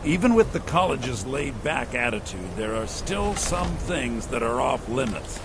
Even with the college's laid-back attitude, there are still some things that are off-limits.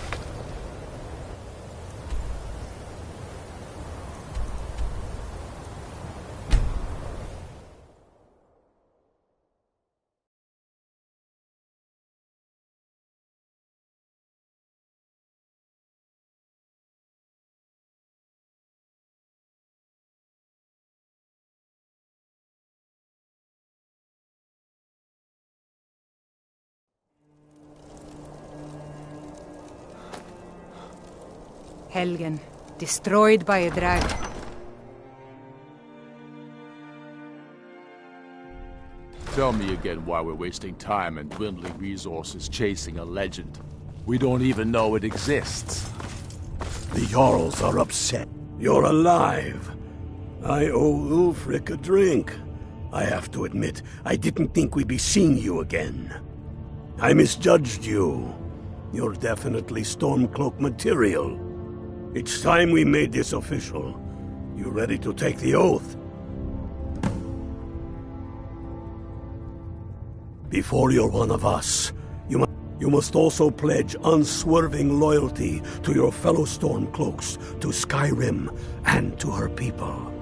Helgen, destroyed by a dragon. Tell me again why we're wasting time and dwindling resources chasing a legend. We don't even know it exists. The Jarls are upset. You're alive. I owe Ulfric a drink. I have to admit, I didn't think we'd be seeing you again. I misjudged you. You're definitely Stormcloak material. It's time we made this official. You ready to take the oath? Before you're one of us, you must also pledge unswerving loyalty to your fellow Stormcloaks, to Skyrim, and to her people.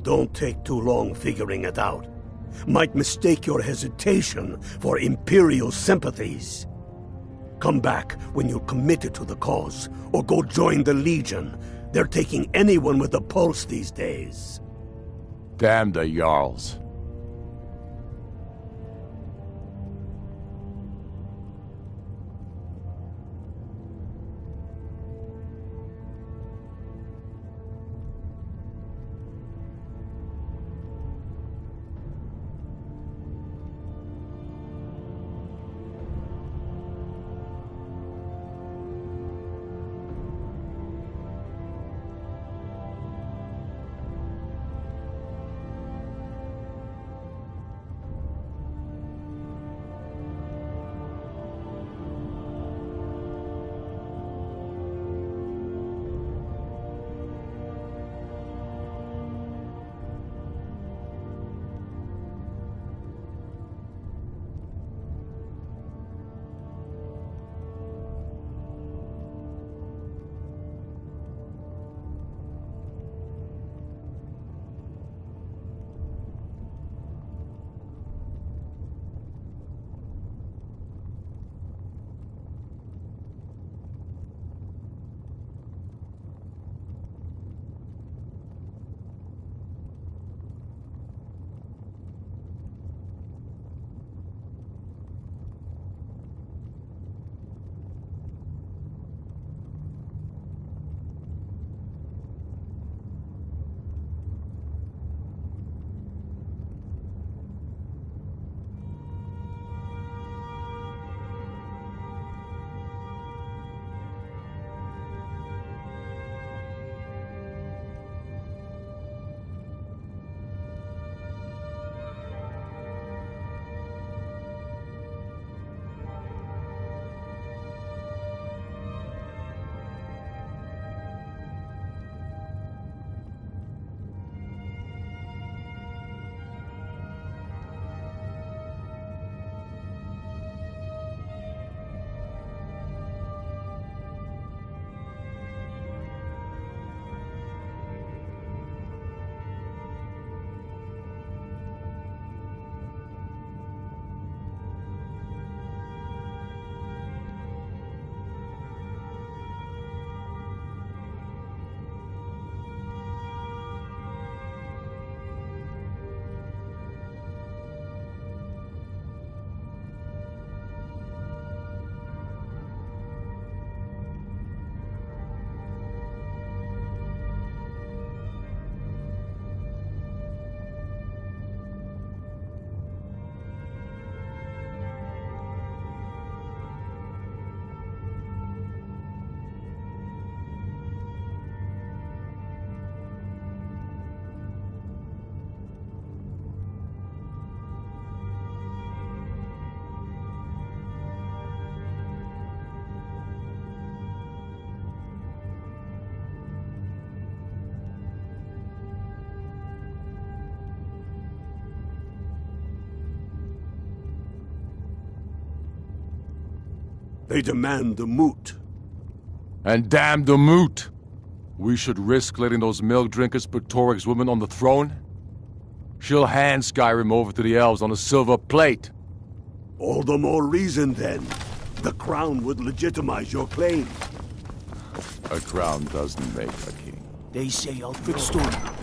Don't take too long figuring it out. Might mistake your hesitation for Imperial sympathies. Come back when you're committed to the cause, or go join the Legion. They're taking anyone with a pulse these days. Damn the Jarls. They demand the moot. And damn the moot! We should risk letting those milk drinkers put Toryg's woman on the throne? She'll hand Skyrim over to the elves on a silver plate. All the more reason, then. The crown would legitimize your claim. A crown doesn't make a king. They say Ulfric Storm.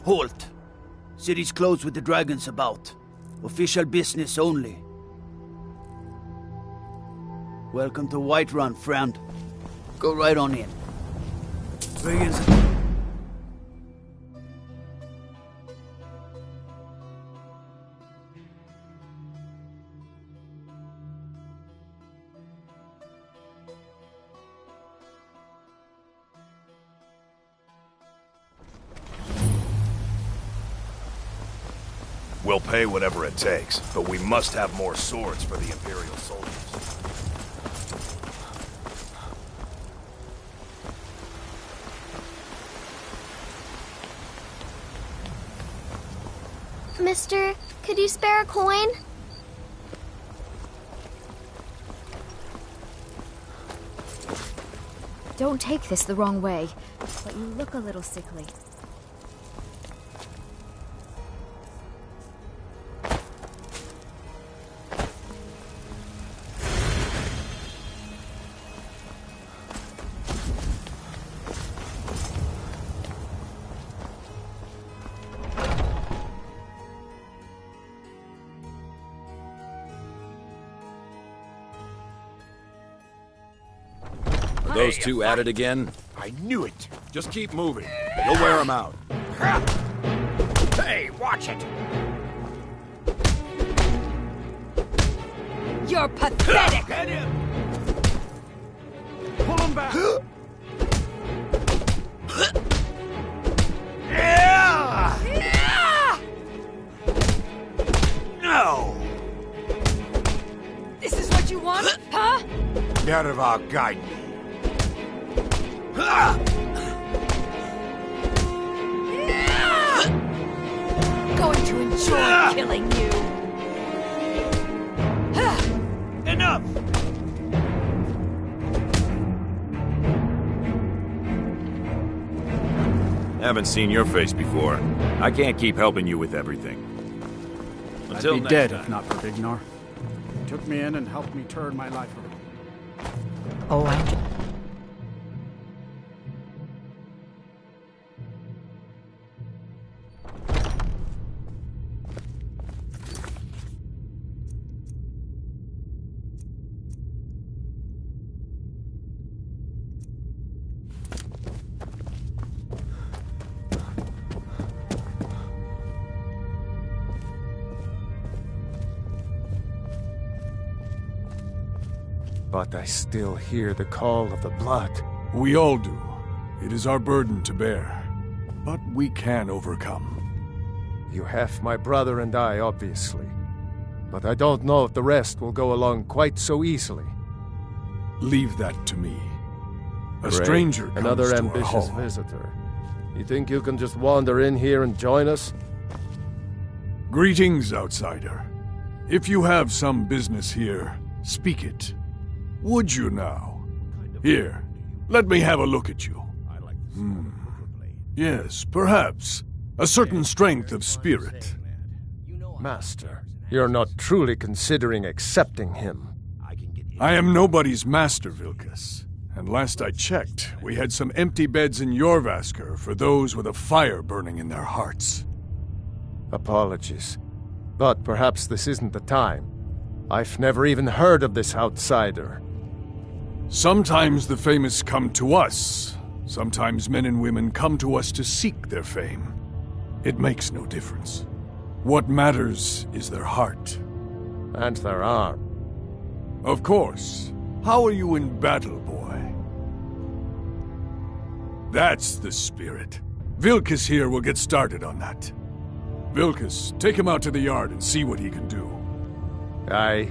Halt! City's closed with the dragons about. Official business only. Welcome to Whiterun, friend. Go right on in. Dragons. We'll pay whatever it takes, but we must have more swords for the Imperial soldiers. Mister, could you spare a coin? Don't take this the wrong way, but you look a little sickly. Those two at it again? I knew it! Just keep moving. You'll wear them out. Hey, watch it! You're pathetic! Get him! Pull him back! No! This is what you want, huh? Nerva guide me. Going to enjoy killing you. Enough! Haven't seen your face before. I can't keep helping you with everything. Until I'd be next dead time. if not for Vignar. He took me in and helped me turn my life around. Oh, I'm... But I still hear the call of the blood. We all do. It is our burden to bear. But we can overcome. You have my brother and I, obviously. But I don't know if the rest will go along quite so easily. Leave that to me. A Great. stranger comes Another to ambitious our hall. visitor. You think you can just wander in here and join us? Greetings, outsider. If you have some business here, speak it. Would you now? Here, let me have a look at you. Yes, perhaps. A certain strength of spirit. Master, you're not truly considering accepting him. I am nobody's master, Vilkas. And last I checked, we had some empty beds in Jorvaskr for those with a fire burning in their hearts. Apologies. But perhaps this isn't the time. I've never even heard of this outsider. Sometimes the famous come to us. Sometimes men and women come to us to seek their fame. It makes no difference. What matters is their heart. And their arm. Of course. How are you in battle, boy? That's the spirit. Vilkas here will get started on that. Vilkas, take him out to the yard and see what he can do. Aye.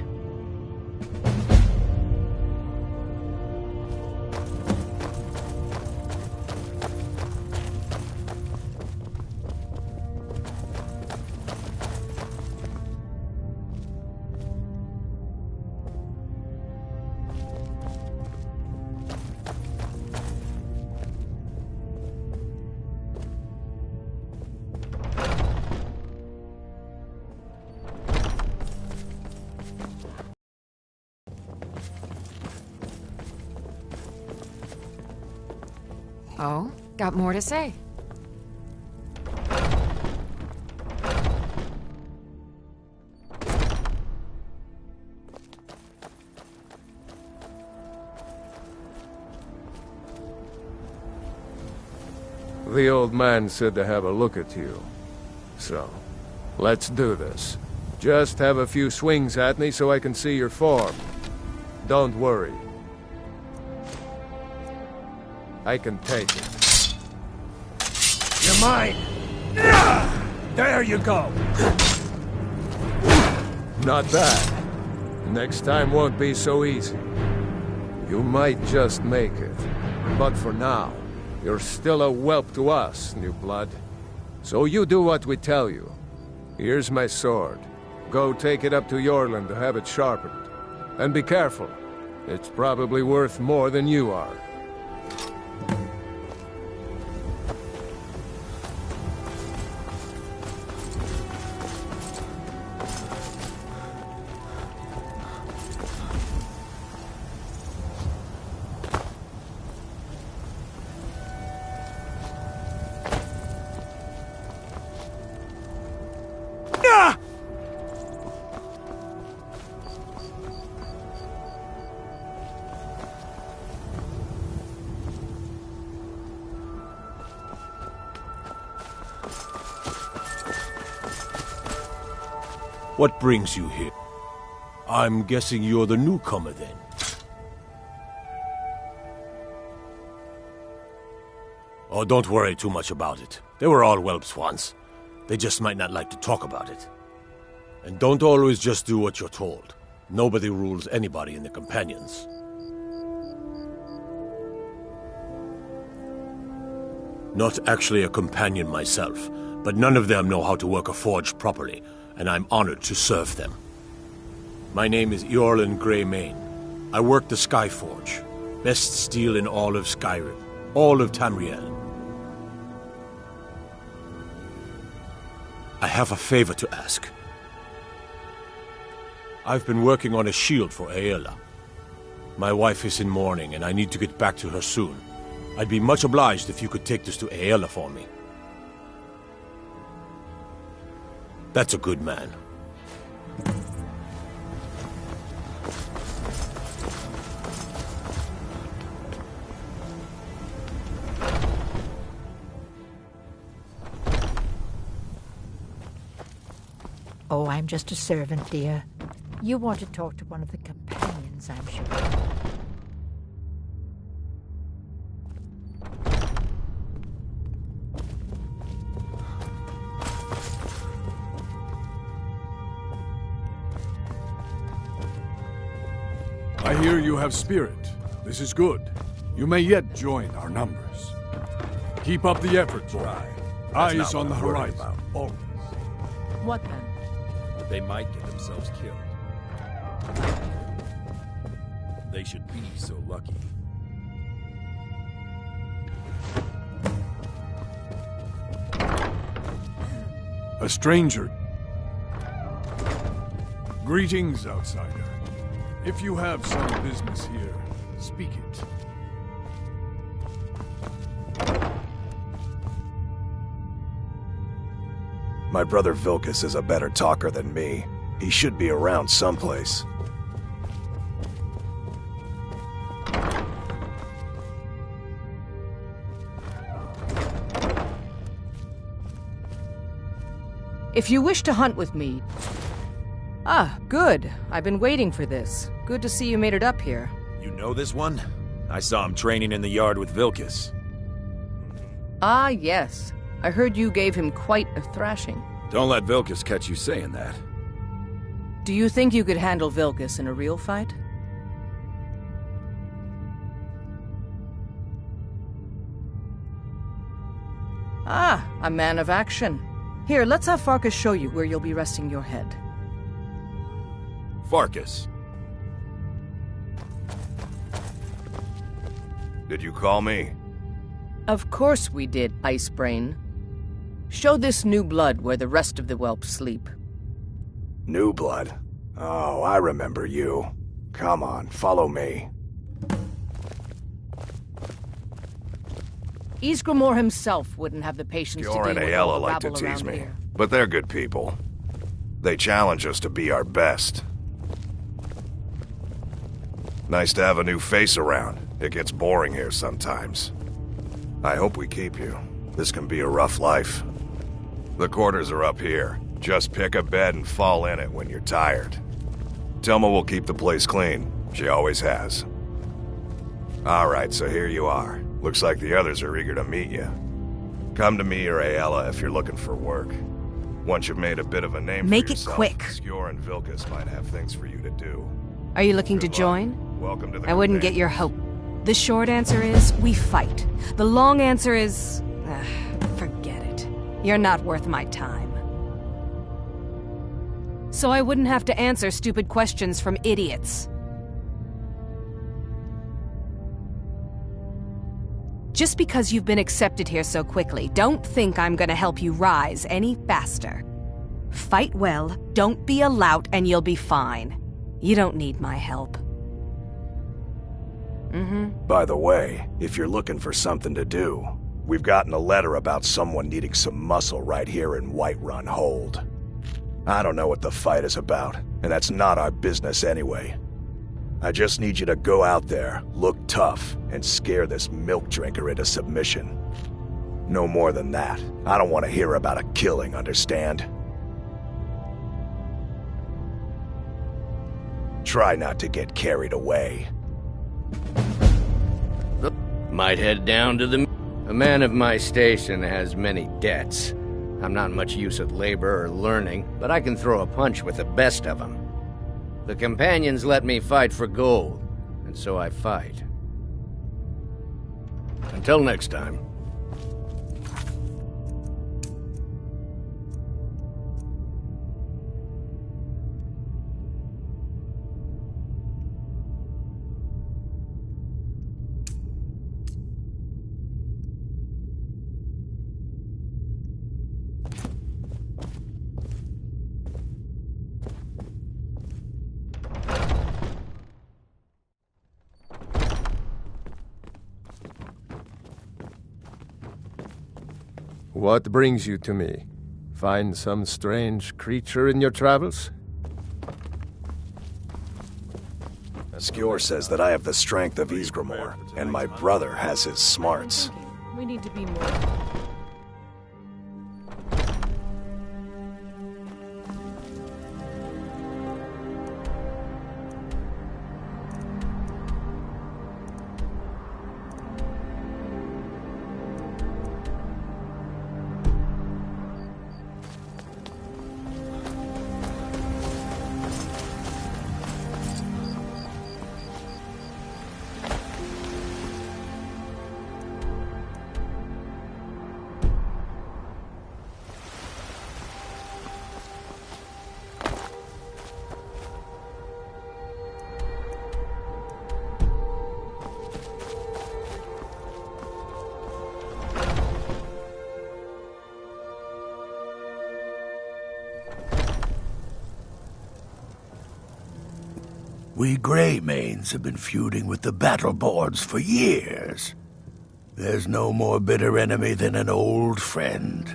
Oh, got more to say. The old man said to have a look at you. So, let's do this. Just have a few swings at me so I can see your form. Don't worry. I can take it. You're mine! There you go! Not bad. Next time won't be so easy. You might just make it. But for now, you're still a whelp to us, new blood. So you do what we tell you. Here's my sword. Go take it up to Yorland to have it sharpened. And be careful. It's probably worth more than you are. What brings you here? I'm guessing you're the newcomer, then. Oh, don't worry too much about it. They were all whelps once. They just might not like to talk about it. And don't always just do what you're told. Nobody rules anybody in the companions. Not actually a companion myself, but none of them know how to work a forge properly, and I'm honored to serve them. My name is Eorlin Greymane. I work the Skyforge. Best steel in all of Skyrim. All of Tamriel. I have a favor to ask. I've been working on a shield for Aela. My wife is in mourning, and I need to get back to her soon. I'd be much obliged if you could take this to Aela for me. That's a good man. Oh, I'm just a servant, dear. You want to talk to one of the companions, I'm sure. I hear you have spirit. This is good. You may yet join our numbers. Keep up the effort, boy. Eyes on the horizon. Always. What then? They might get themselves killed. They should be so lucky. A stranger. Greetings, outsider. If you have some business here, speak it. My brother Vilkas is a better talker than me. He should be around someplace. If you wish to hunt with me... Ah, good. I've been waiting for this. Good to see you made it up here. You know this one? I saw him training in the yard with Vilkas. Ah, yes. I heard you gave him quite a thrashing. Don't let Vilkas catch you saying that. Do you think you could handle Vilkas in a real fight? Ah, a man of action. Here, let's have Farkas show you where you'll be resting your head. Farkas. Did you call me? Of course we did, Ice Brain. Show this new blood where the rest of the whelps sleep. New blood? Oh, I remember you. Come on, follow me. Ysgramor himself wouldn't have the patience to deal Skjor and with all Aela the like to rabble tease around me, here. but they're good people. They challenge us to be our best. Nice to have a new face around. It gets boring here sometimes. I hope we keep you. This can be a rough life. The quarters are up here. Just pick a bed and fall in it when you're tired. Telma will keep the place clean. She always has. Alright, so here you are. Looks like the others are eager to meet you. Come to me or Aela if you're looking for work. Once you've made a bit of a name Make for it yourself, quick. Skjor and Vilkas might have things for you to do. Are you looking to join? Welcome to the I wouldn't get your hope. The short answer is, we fight. The long answer is... forget it. You're not worth my time. So I wouldn't have to answer stupid questions from idiots. Just because you've been accepted here so quickly, don't think I'm gonna help you rise any faster. Fight well, don't be a lout, and you'll be fine. You don't need my help. By the way, if you're looking for something to do, we've gotten a letter about someone needing some muscle right here in Whiterun Hold. I don't know what the fight is about, and that's not our business anyway. I just need you to go out there, look tough, and scare this milk drinker into submission. No more than that. I don't want to hear about a killing, understand? Try not to get carried away. Might head down to the... A man of my station has many debts. I'm not much use at labor or learning, but I can throw a punch with the best of them. The companions let me fight for gold, and so I fight. Until next time. What brings you to me? Find some strange creature in your travels? Skjor says that I have the strength of Ysgramor, and my brother has his smarts. We need to be more... We Greymanes have been feuding with the Battleboards for years. There's no more bitter enemy than an old friend.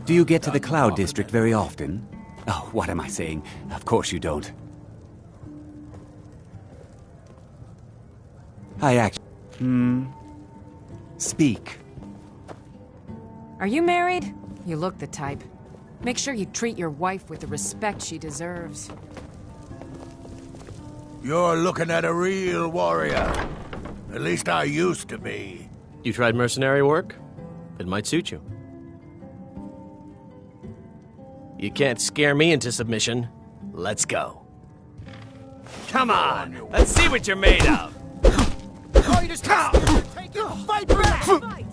Do you get to the Cloud District very often? Oh, what am I saying? Of course you don't. I actually... Speak. Are you married? You look the type. Make sure you treat your wife with the respect she deserves. You're looking at a real warrior. At least I used to be. You tried mercenary work? It might suit you. You can't scare me into submission. Let's go. Come on! Let's see what you're made of! Oh, you just take it! Fight back! Fight!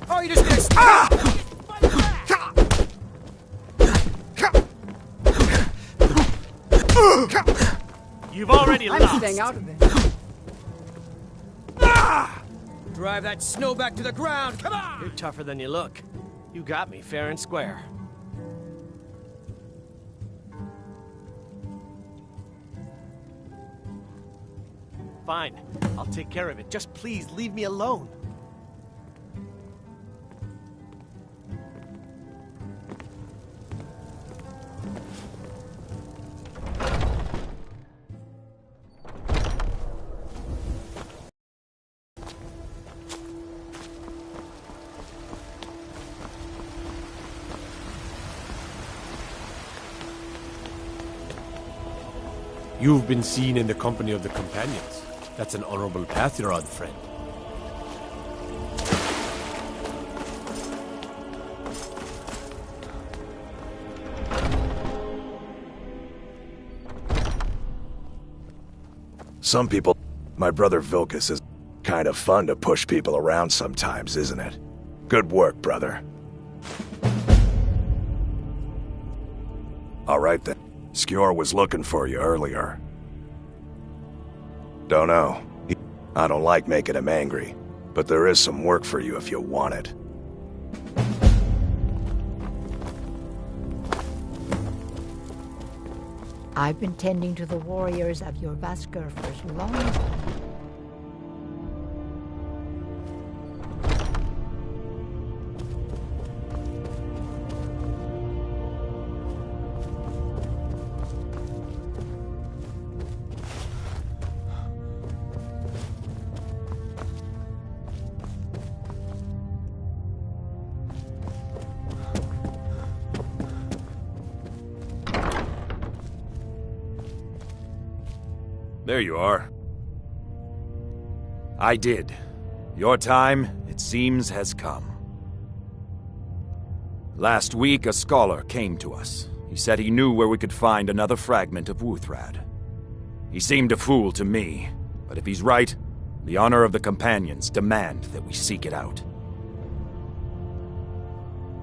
Oh, you just You've already lost. I'm staying out of this. Drive that snow back to the ground. Come on! You're tougher than you look. You got me fair and square. Fine. I'll take care of it. Just please leave me alone. You've been seen in the company of the companions. That's an honorable path you're on, friend. Some people... My brother Vilcus is kind of fun to push people around sometimes, isn't it? Good work, brother. All right then. Skjor was looking for you earlier. Don't know. I don't like making him angry, but there is some work for you if you want it. I've been tending to the warriors of your Vasker for as long as... There you are. I did. Your time, it seems, has come. Last week, a scholar came to us. He said he knew where we could find another fragment of Wuthrad. He seemed a fool to me, but if he's right, the honor of the Companions demand that we seek it out.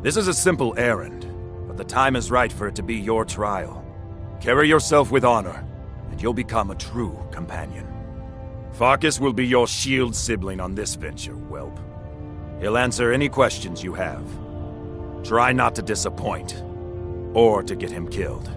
This is a simple errand, but the time is right for it to be your trial. Carry yourself with honor, and you'll become a true companion. Farkas will be your shield sibling on this venture, whelp. He'll answer any questions you have. Try not to disappoint, or to get him killed.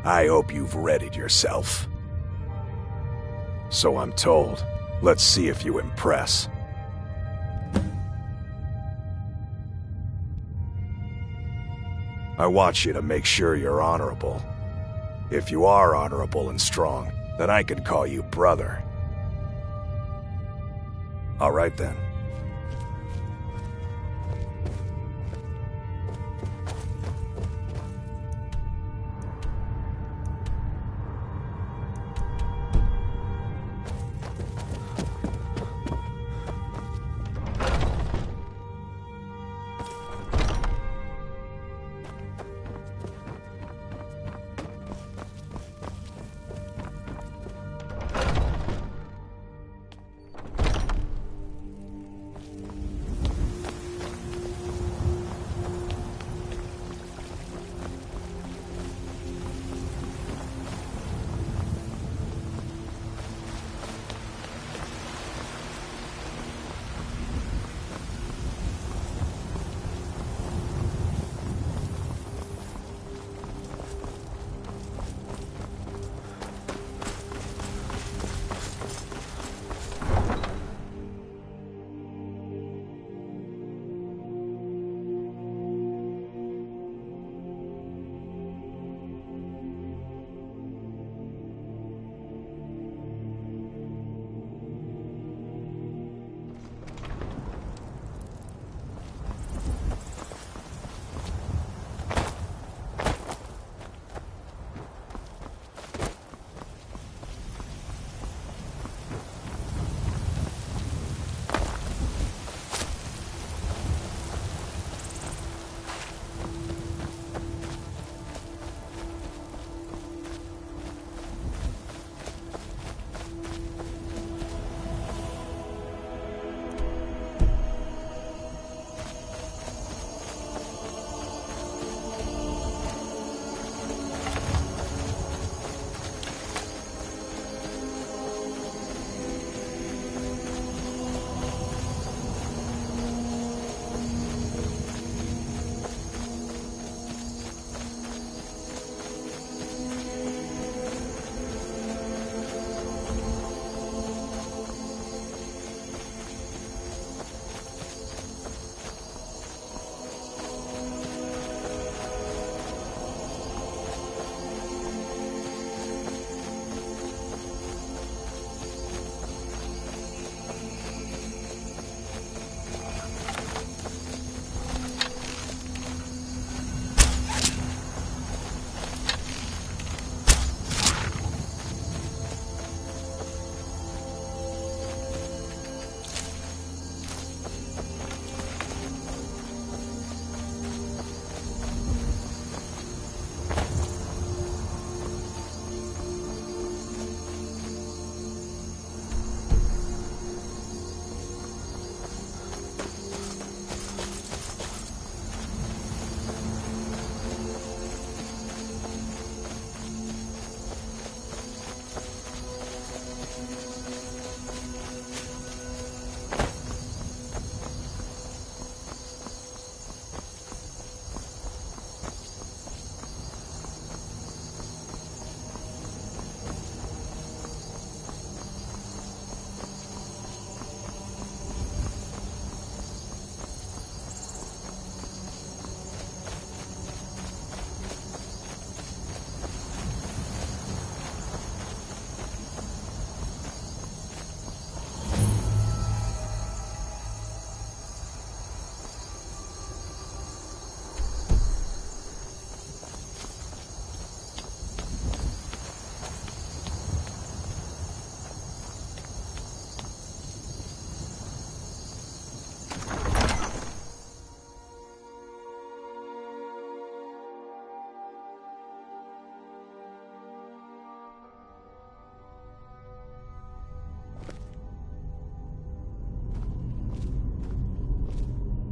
I hope you've readied yourself. So I'm told. Let's see if you impress. I want you to make sure you're honorable. If you are honorable and strong, then I could call you brother. All right then.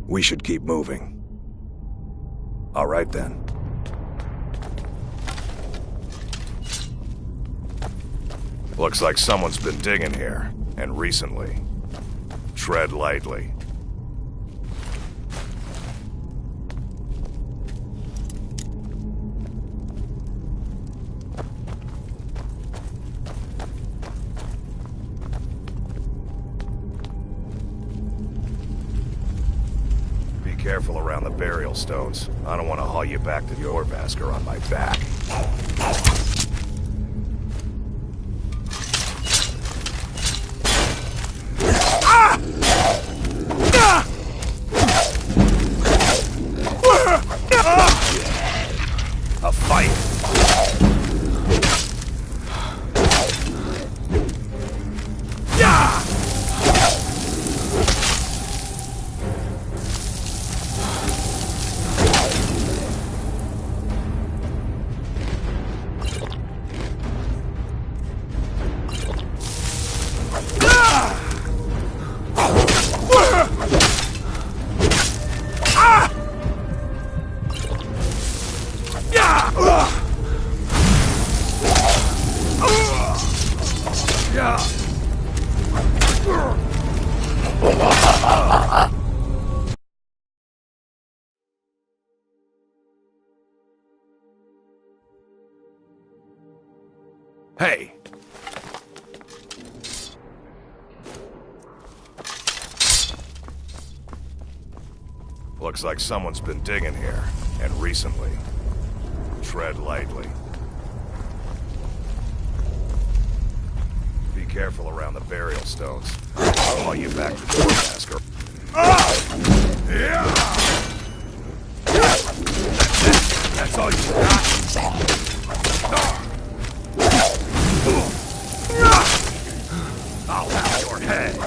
We should keep moving. All right then. Looks like someone's been digging here, and recently. Tread lightly. careful around the burial stones. I don't want to haul you back to your Vasker on my back. A fight! Hey! Looks like someone's been digging here, and recently. Tread lightly. Be careful around the burial stones. I'll haul you back to the Vasker. That's all you got? I'll have your head.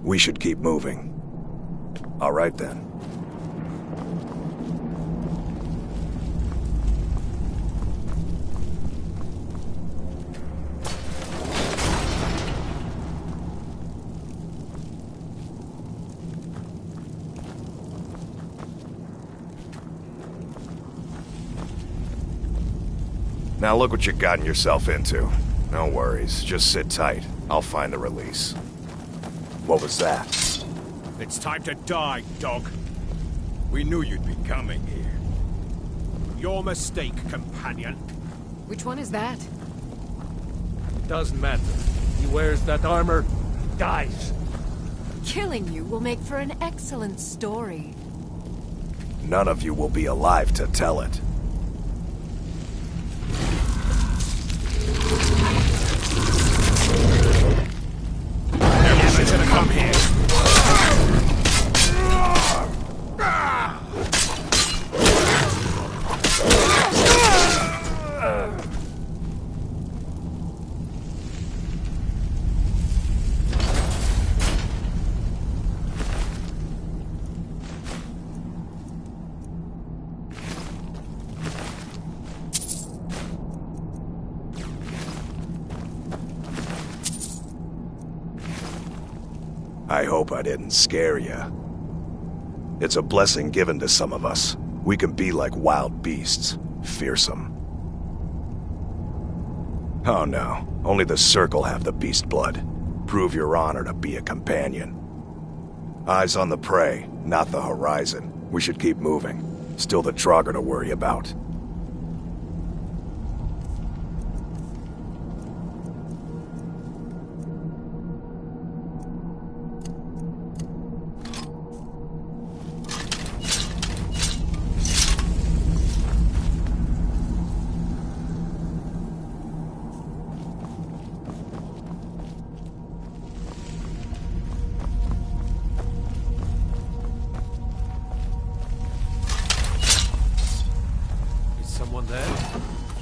We should keep moving. All right, then. Now look what you've gotten yourself into. No worries, just sit tight. I'll find the release. What was that? It's time to die, dog. We knew you'd be coming here. Your mistake, companion. Which one is that? Doesn't matter. He wears that armor, dies. Killing you will make for an excellent story. None of you will be alive to tell it. Never should have come here. I hope I didn't scare you. It's a blessing given to some of us. We can be like wild beasts, fearsome. Oh no, only the Circle have the beast blood. Prove your honor to be a companion. Eyes on the prey, not the horizon. We should keep moving. Still the Trogger to worry about.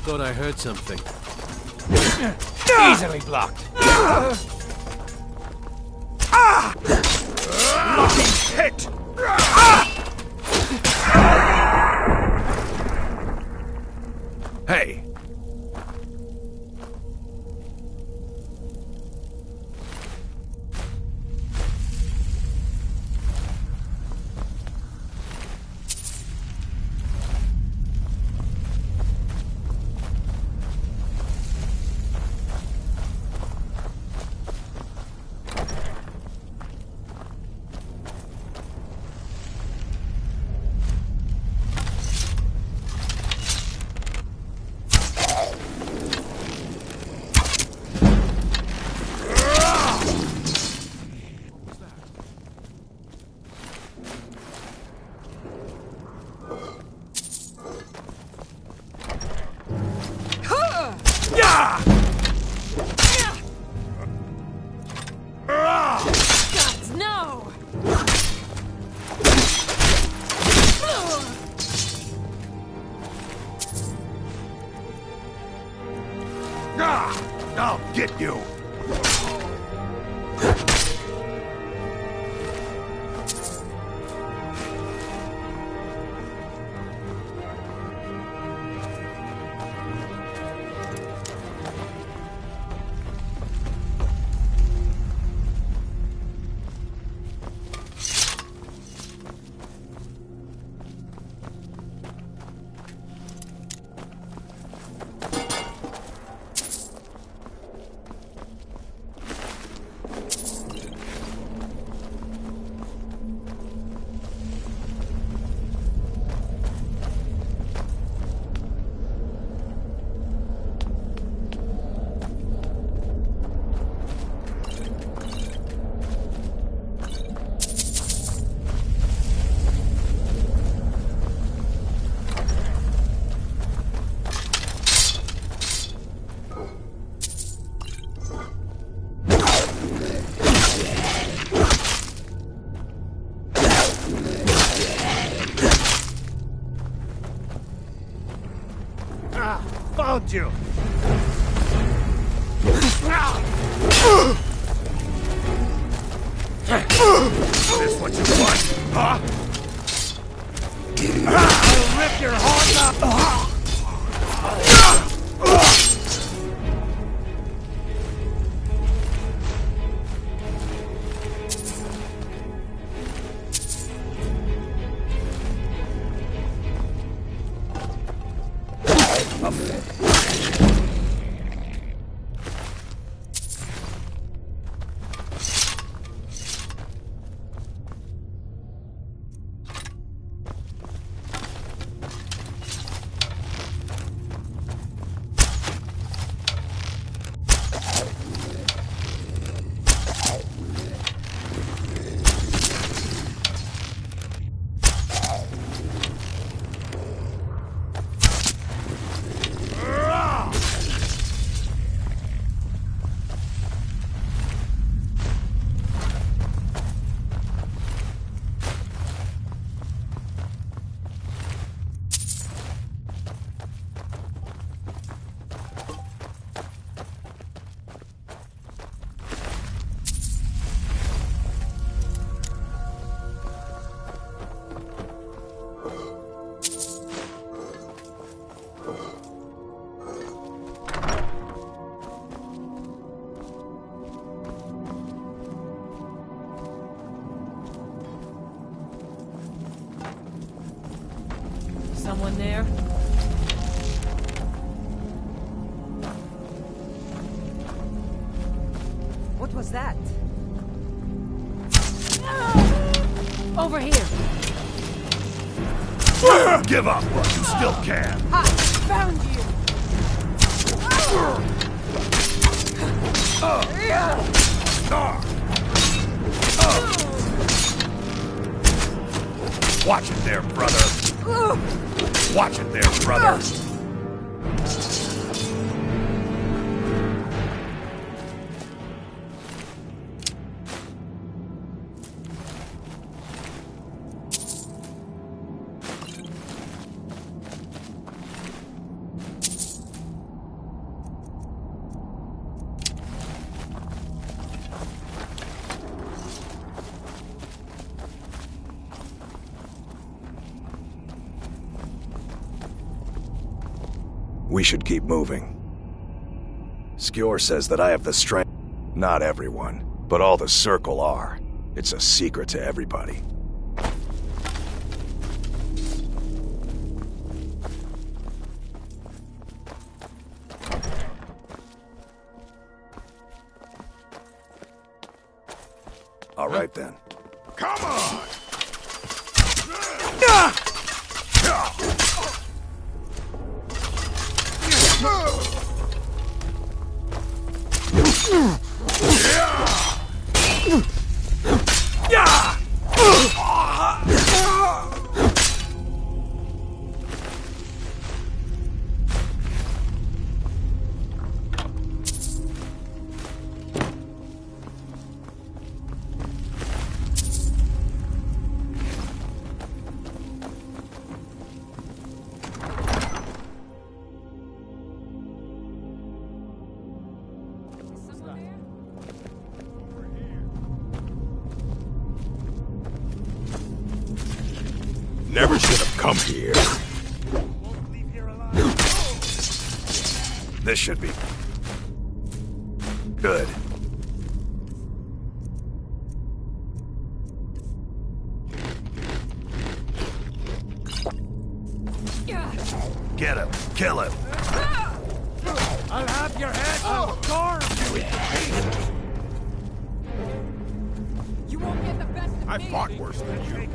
Thought I heard something. Easily blocked. Lucky hit! Hey! Gods, no! I'll get you! Found you! This what you want, huh? I'll rip your heart out! Someone there? What was that? Over here. Give up while you still can. Ha! Found you! Watch it there, brother. Watch it there, brother. We should keep moving. Skjor says that I have the strength. Not everyone, but all the Circle are. It's a secret to everybody. All right then. Come on! Never should have come here. This should be good. Get him! Kill him! I'll have your head on the door if You won't get the best of I me. fought worse than you.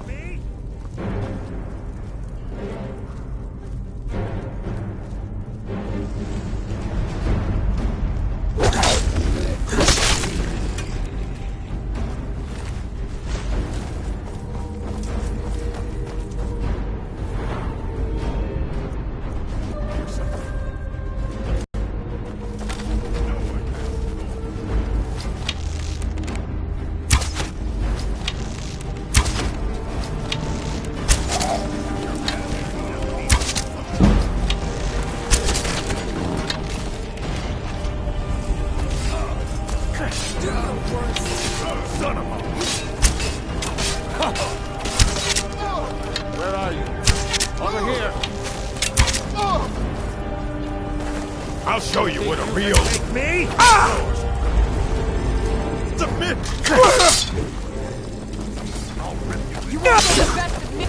Son of a... Where are you? Over here. I'll show you what a real... Take me? Submit! You won't get the best of me.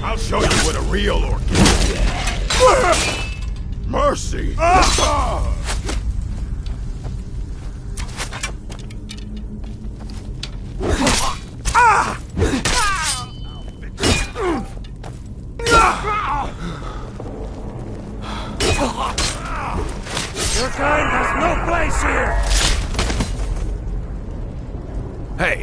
I'll show you what a real orc is. Mercy! Your kind has no place here! Hey!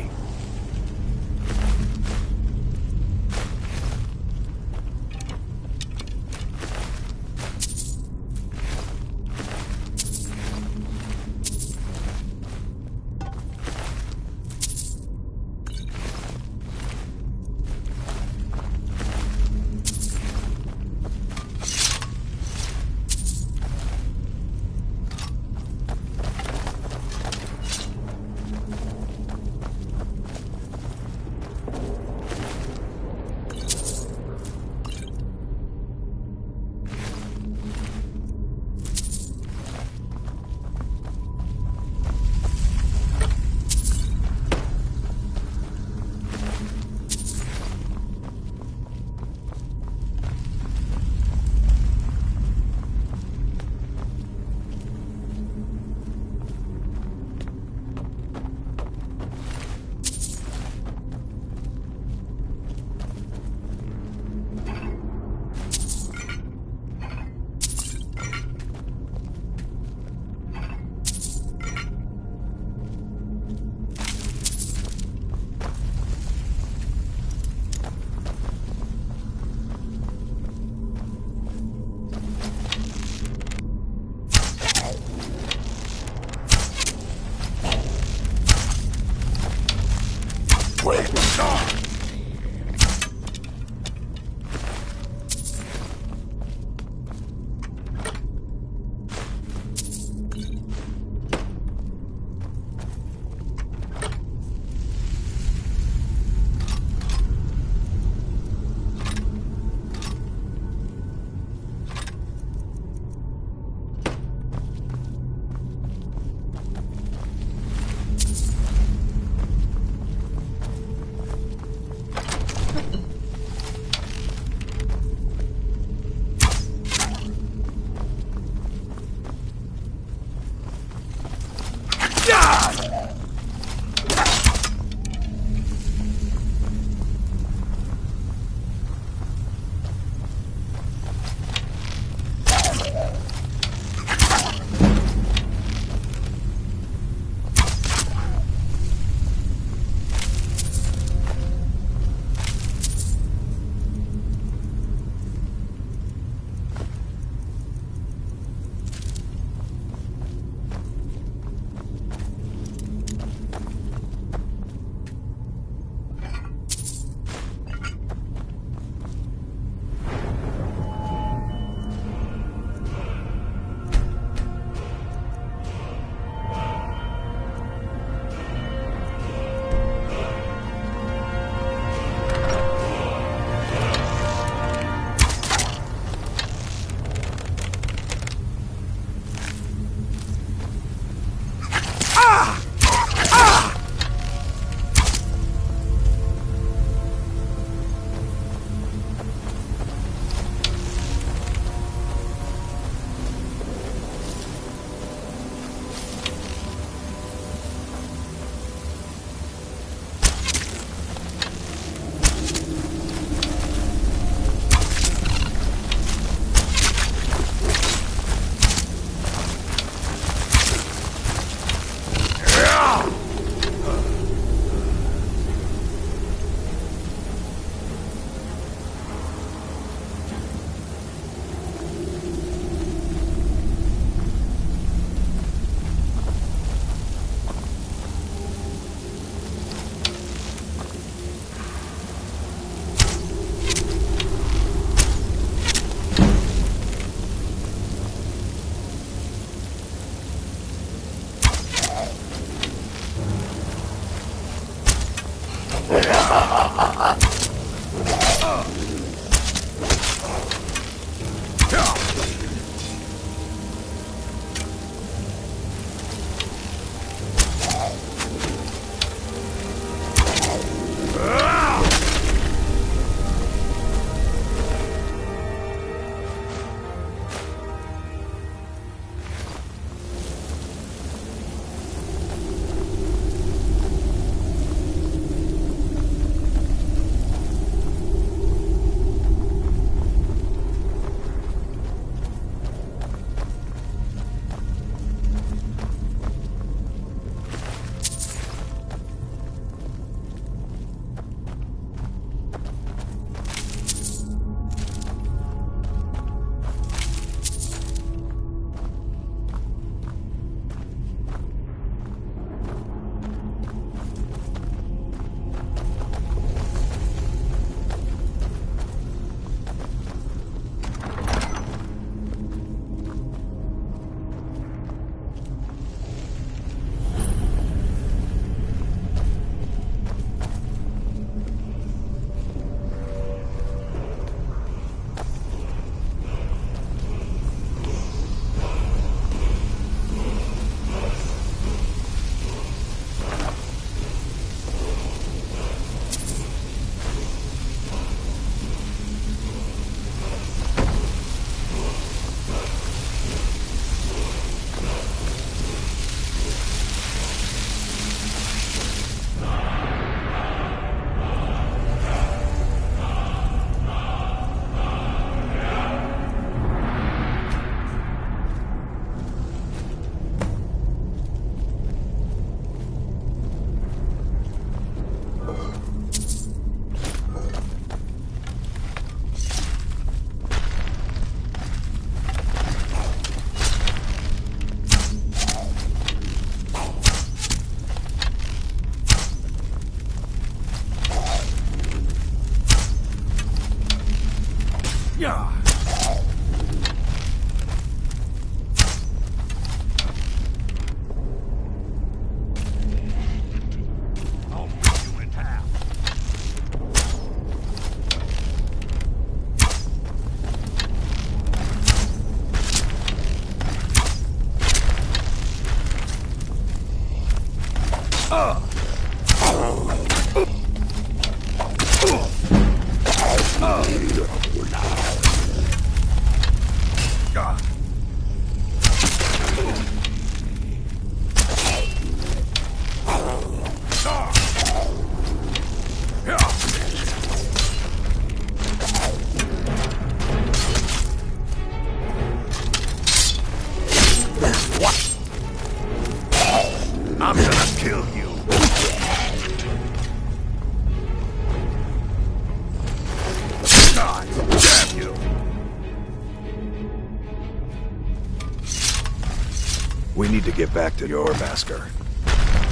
We need to get back to your masker.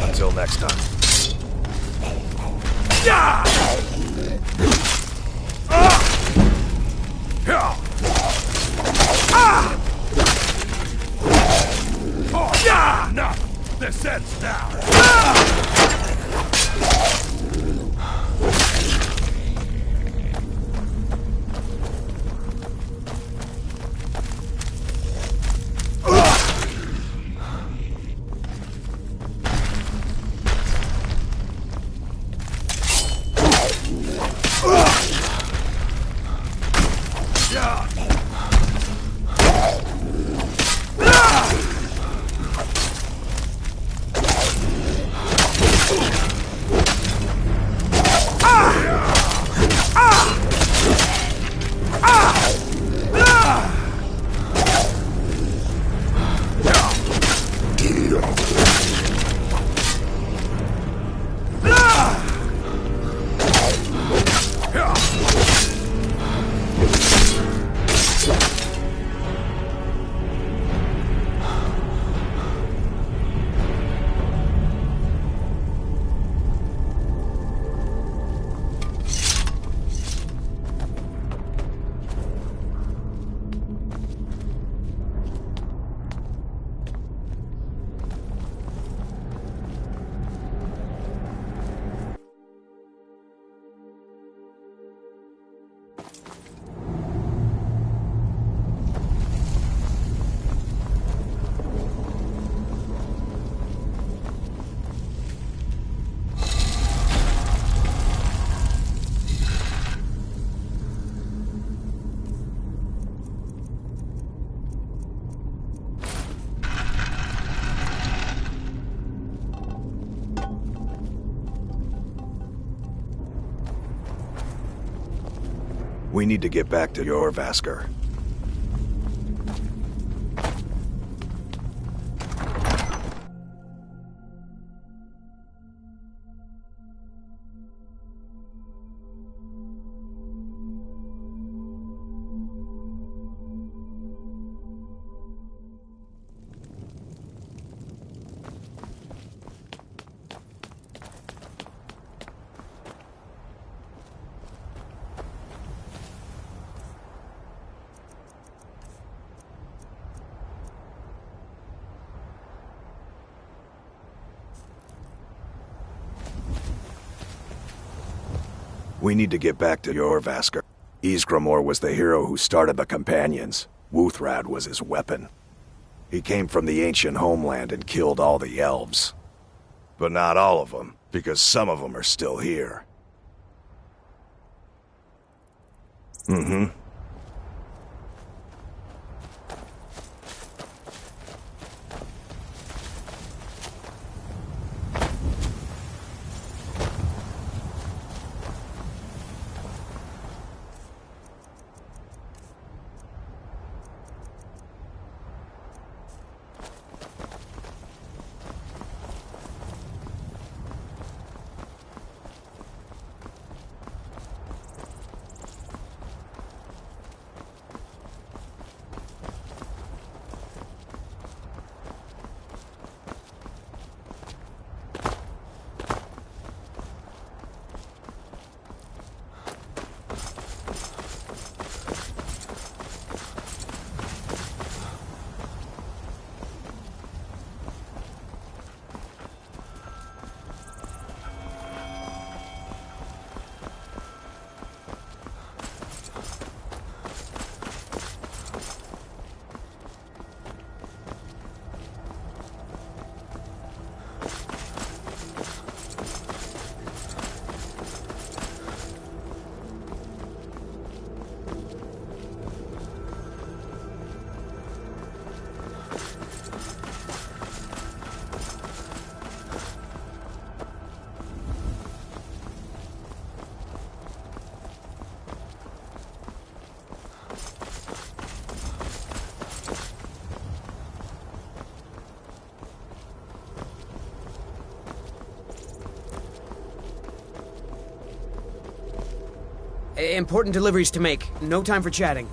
Until next time. Yeah! Oh, yeah! No! The set's down! We need to get back to your Vasker. We need to get back to your Vasker. Ysgramor was the hero who started the Companions. Wuthrad was his weapon. He came from the ancient homeland and killed all the elves. But not all of them, because some of them are still here. Mm-hmm. Important deliveries to make. No time for chatting.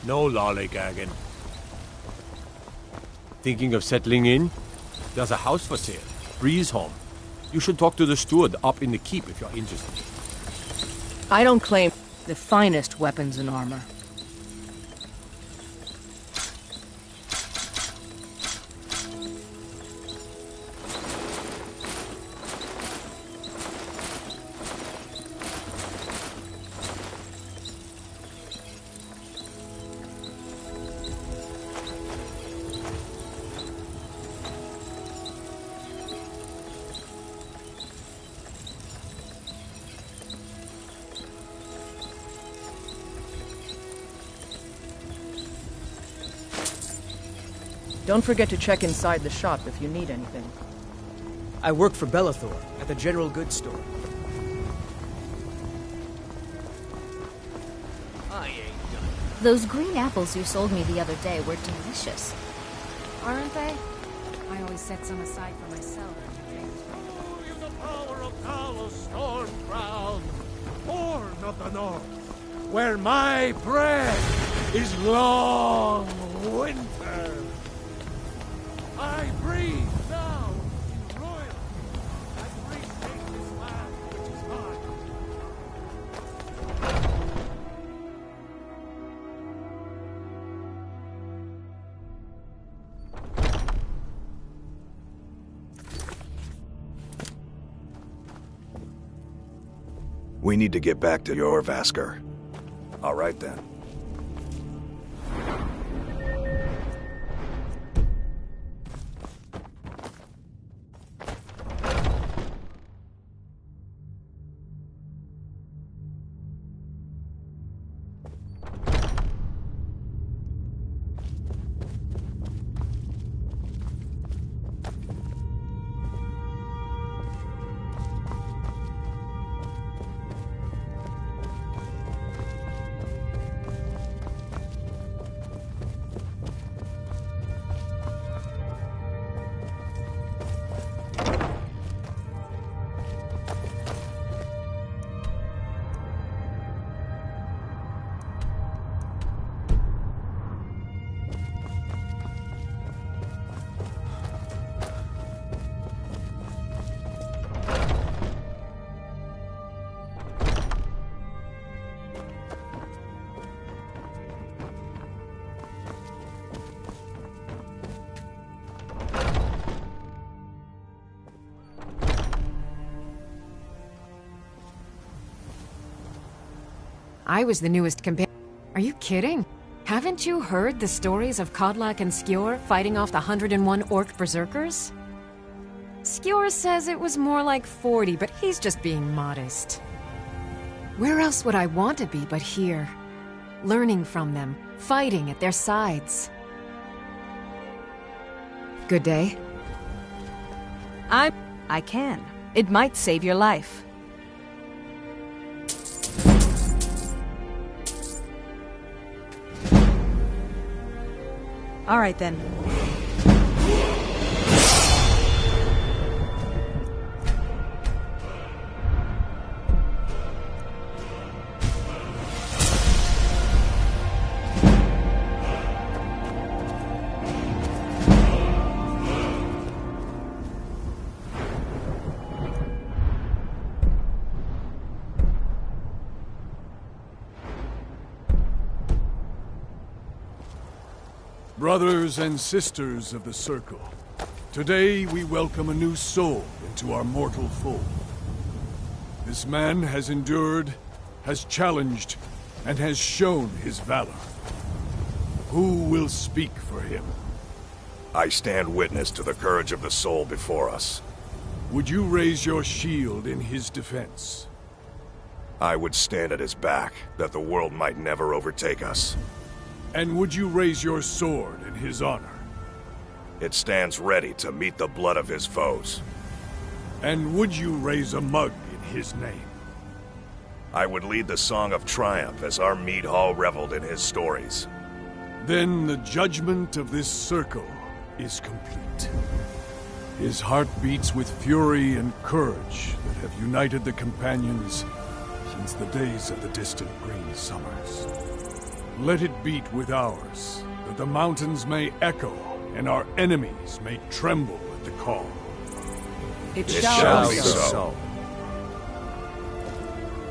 No lollygagging. Thinking of settling in? There's a house for sale. Breeze Home. You should talk to the steward up in the keep if you're interested. I don't claim the finest weapons and armor. Don't forget to check inside the shop if you need anything. I work for Bellathor at the general goods store. Those green apples you sold me the other day were delicious. Aren't they? I always set some aside for myself. The power of Talos storm crown, born of the north, where my breath is long winter. I breathe now in royal and restate this land which is mine. We need to get back to your Vasker. All right then. I was the newest companion. Are you kidding? Haven't you heard the stories of Kodlak and Skjor fighting off the 101 orc berserkers? Skjor says it was more like 40, but he's just being modest. Where else would I want to be but here? Learning from them, fighting at their sides. Good day. I can. It might save your life. All right, then. Brothers and sisters of the Circle, today we welcome a new soul into our mortal fold. This man has endured, has challenged, and has shown his valor. Who will speak for him? I stand witness to the courage of the soul before us. Would you raise your shield in his defense? I would stand at his back, that the world might never overtake us. And would you raise your sword in his honor? It stands ready to meet the blood of his foes. And would you raise a mug in his name? I would lead the song of triumph as our mead hall reveled in his stories. Then the judgment of this circle is complete. His heart beats with fury and courage that have united the companions since the days of the distant green summers. Let it beat with ours, that the mountains may echo and our enemies may tremble at the call. It shall be so.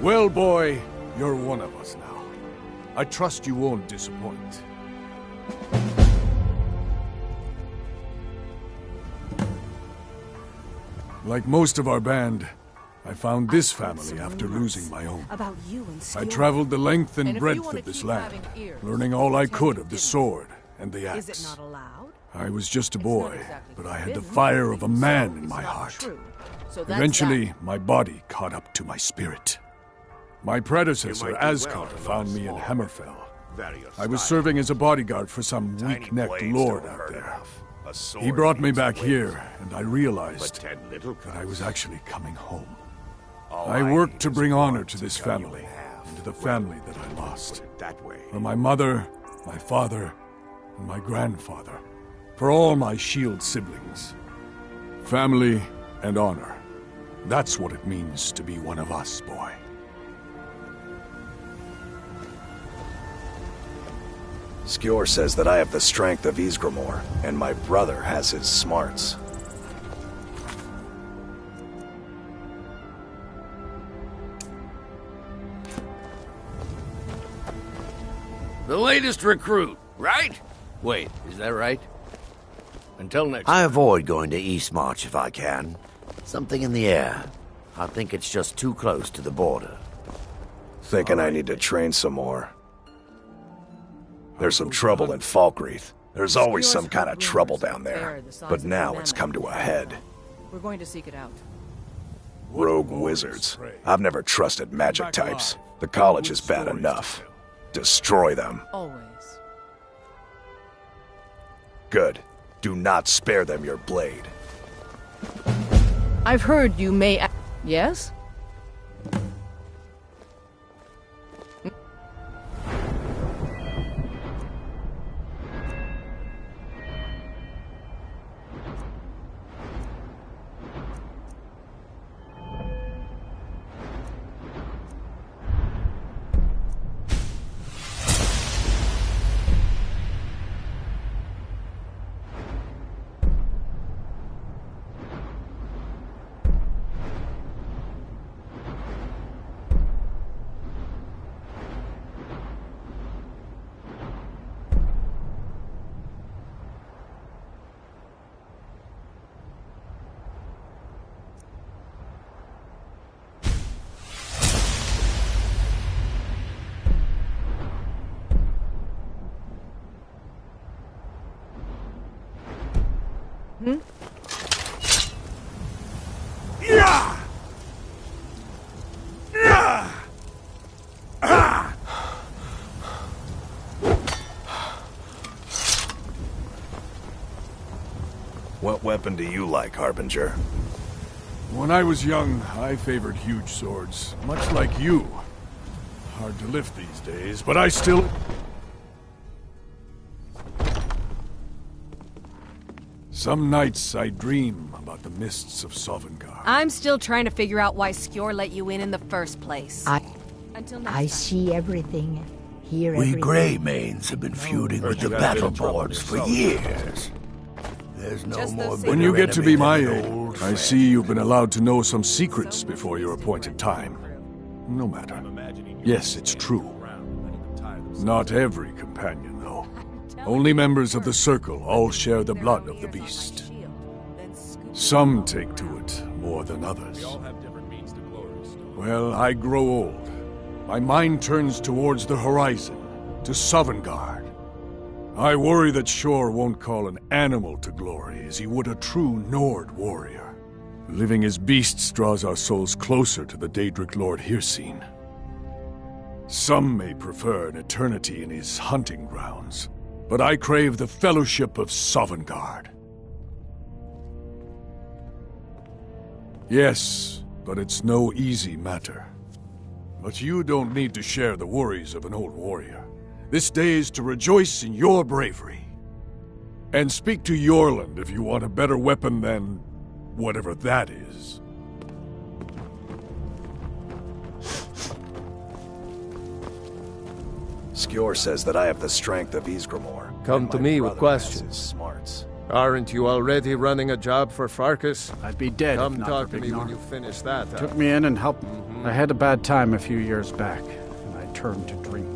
Well, boy, you're one of us now. I trust you won't disappoint. Like most of our band, I found this family after losing my own. About you and I traveled the length and breadth of this land, learning all I could of the sword and the axe. Is it not allowed? I was just a boy, but I had the fire of a man in my heart. Eventually, my body caught up to my spirit. My predecessor, Ascar, found me in Hammerfell. I was serving as a bodyguard for some weak-necked lord out there. He brought me back here, and I realized that I was actually coming home. I worked to bring honor to this family, and to the family that I lost. For my mother, my father, and my grandfather. For all my shield siblings. Family and honor. That's what it means to be one of us, boy. Skjor says that I have the strength of Ysgramor, and my brother has his smarts. The latest recruit, right? Wait, is that right? Until next I avoid going to Eastmarch if I can. Something in the air. I think it's just too close to the border. Thinking I need to train some more. There's some trouble in Falkreath. There's always some kind of trouble down there. But now it's come to a head. We're going to seek it out. Rogue wizards. I've never trusted magic types. The college is bad enough. Destroy them. Always. Good. Do not spare them your blade. I've heard you may... Yes? What weapon do you like, Harbinger? When I was young, I favored huge swords, much like you. Hard to lift these days, but I still... Some nights I dream about the mists of Sovngarde. I'm still trying to figure out why Skjor let you in the first place. I see everything, hear We everything. Greymanes have been feuding with the Battleboards for years. There's no more When you get to be my bitter age, than an old I friend. see you've been allowed to know some secrets before your appointed time. No matter. Yes, it's true. Not every companion, though. Only members of the Circle all share the blood of the beast. Some take to it more than others. Well, I grow old. My mind turns towards the horizon, to Sovngarde. I worry that Shor won't call an animal to glory as he would a true Nord warrior. Living as beasts draws our souls closer to the Daedric Lord Hircine. Some may prefer an eternity in his hunting grounds, but I crave the fellowship of Sovngarde. Yes, but it's no easy matter. But you don't need to share the worries of an old warrior. This day is to rejoice in your bravery. And speak to Yorland if you want a better weapon than whatever that is. Skjor says that I have the strength of Ysgramor. Come to me with questions. Smarts. Aren't you already running a job for Farkas? I'd be dead Come if not talk for to me when Vignar. you finish that. Took me in and helped. I had a bad time a few years back, and I turned to drink.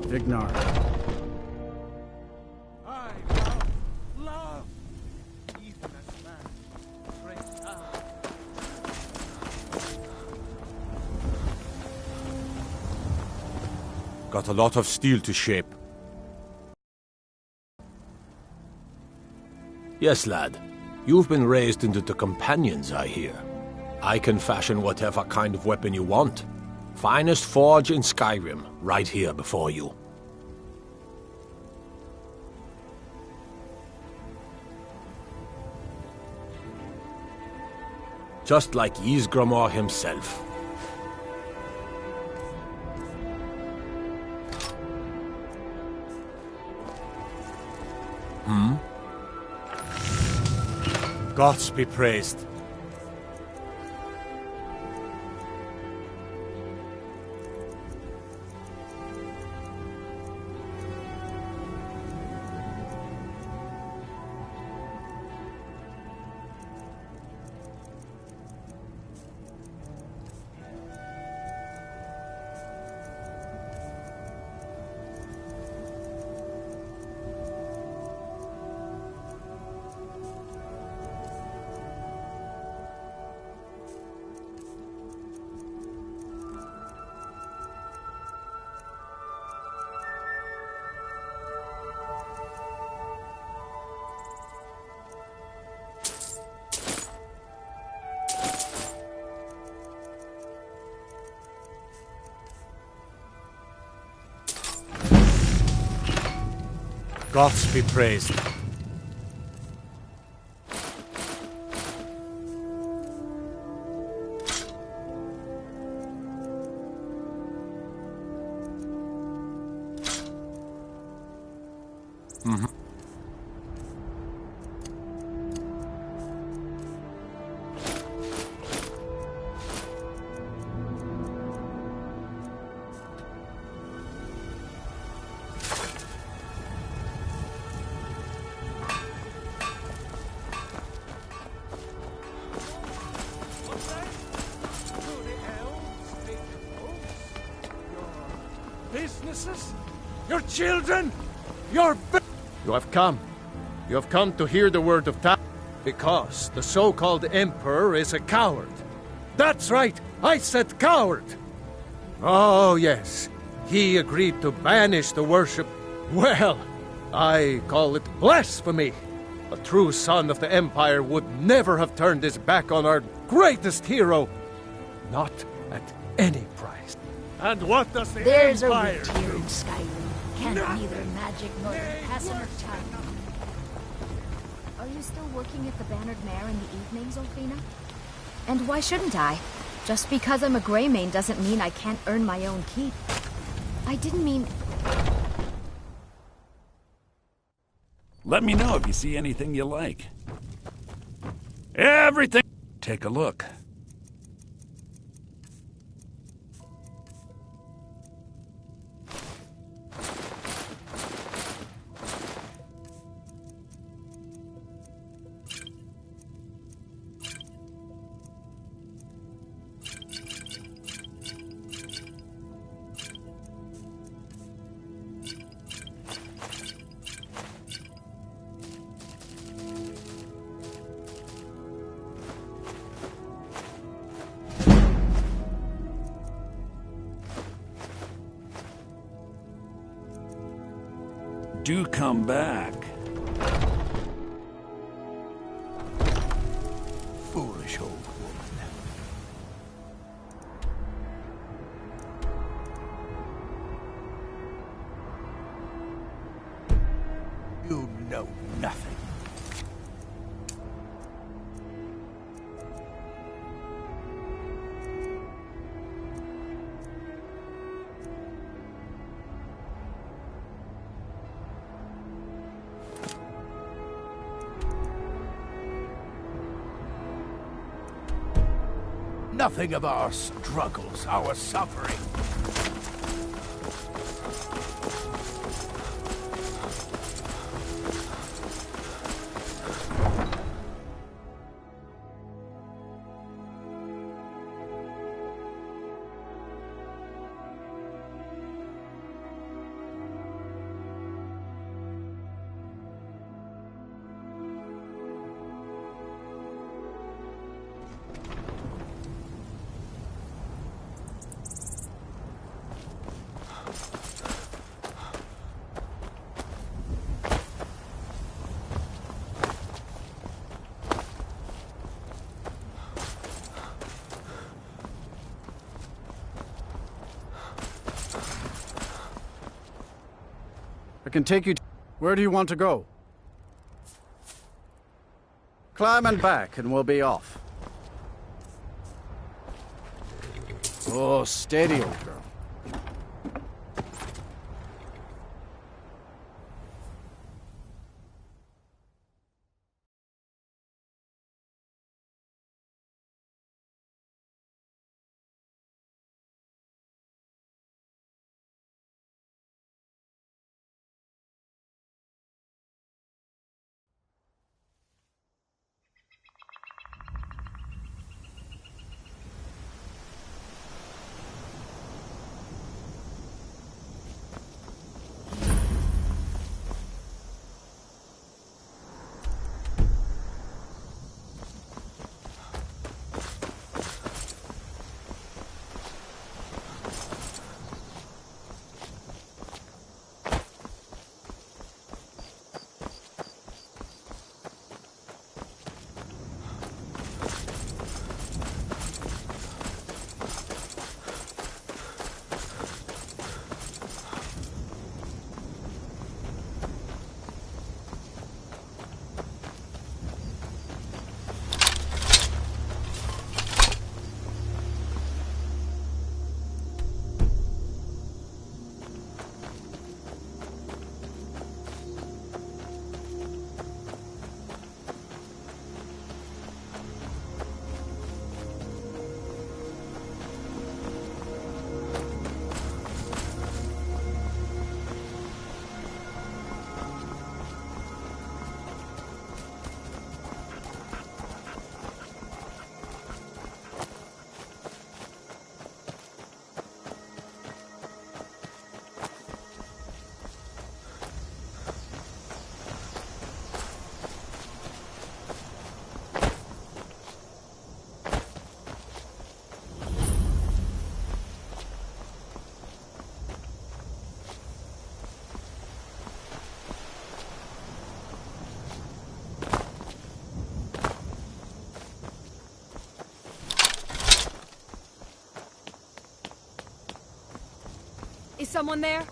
But Vignar, Got a lot of steel to shape. Yes, lad. You've been raised into the companions, I hear. I can fashion whatever kind of weapon you want. Finest forge in Skyrim, right here before you. just like Ysgramor himself. Gods be praised. Gods be praised. Businesses? Your children? Your... You have come. You have come to hear the word of God, because the so-called Emperor is a coward. That's right, I said coward! Oh, yes, he agreed to banish the worship. Well, I call it blasphemy. A true son of the Empire would never have turned his back on our greatest hero. Not at any price. And what does the There's Empire a root here in Skyrim. Can't neither magic nor the passing of time. Are you still working at the Bannered Mare in the evenings, Ulfina? And why shouldn't I? Just because I'm a Greymane doesn't mean I can't earn my own keep. I didn't mean... Let me know if you see anything you like. Everything... Take a look. Do come back. Foolish old woman. You know nothing. Nothing of our struggles, our suffering. I can take you to... Where do you want to go? Climb and back, and we'll be off. Oh, steady, old girl. Is someone there?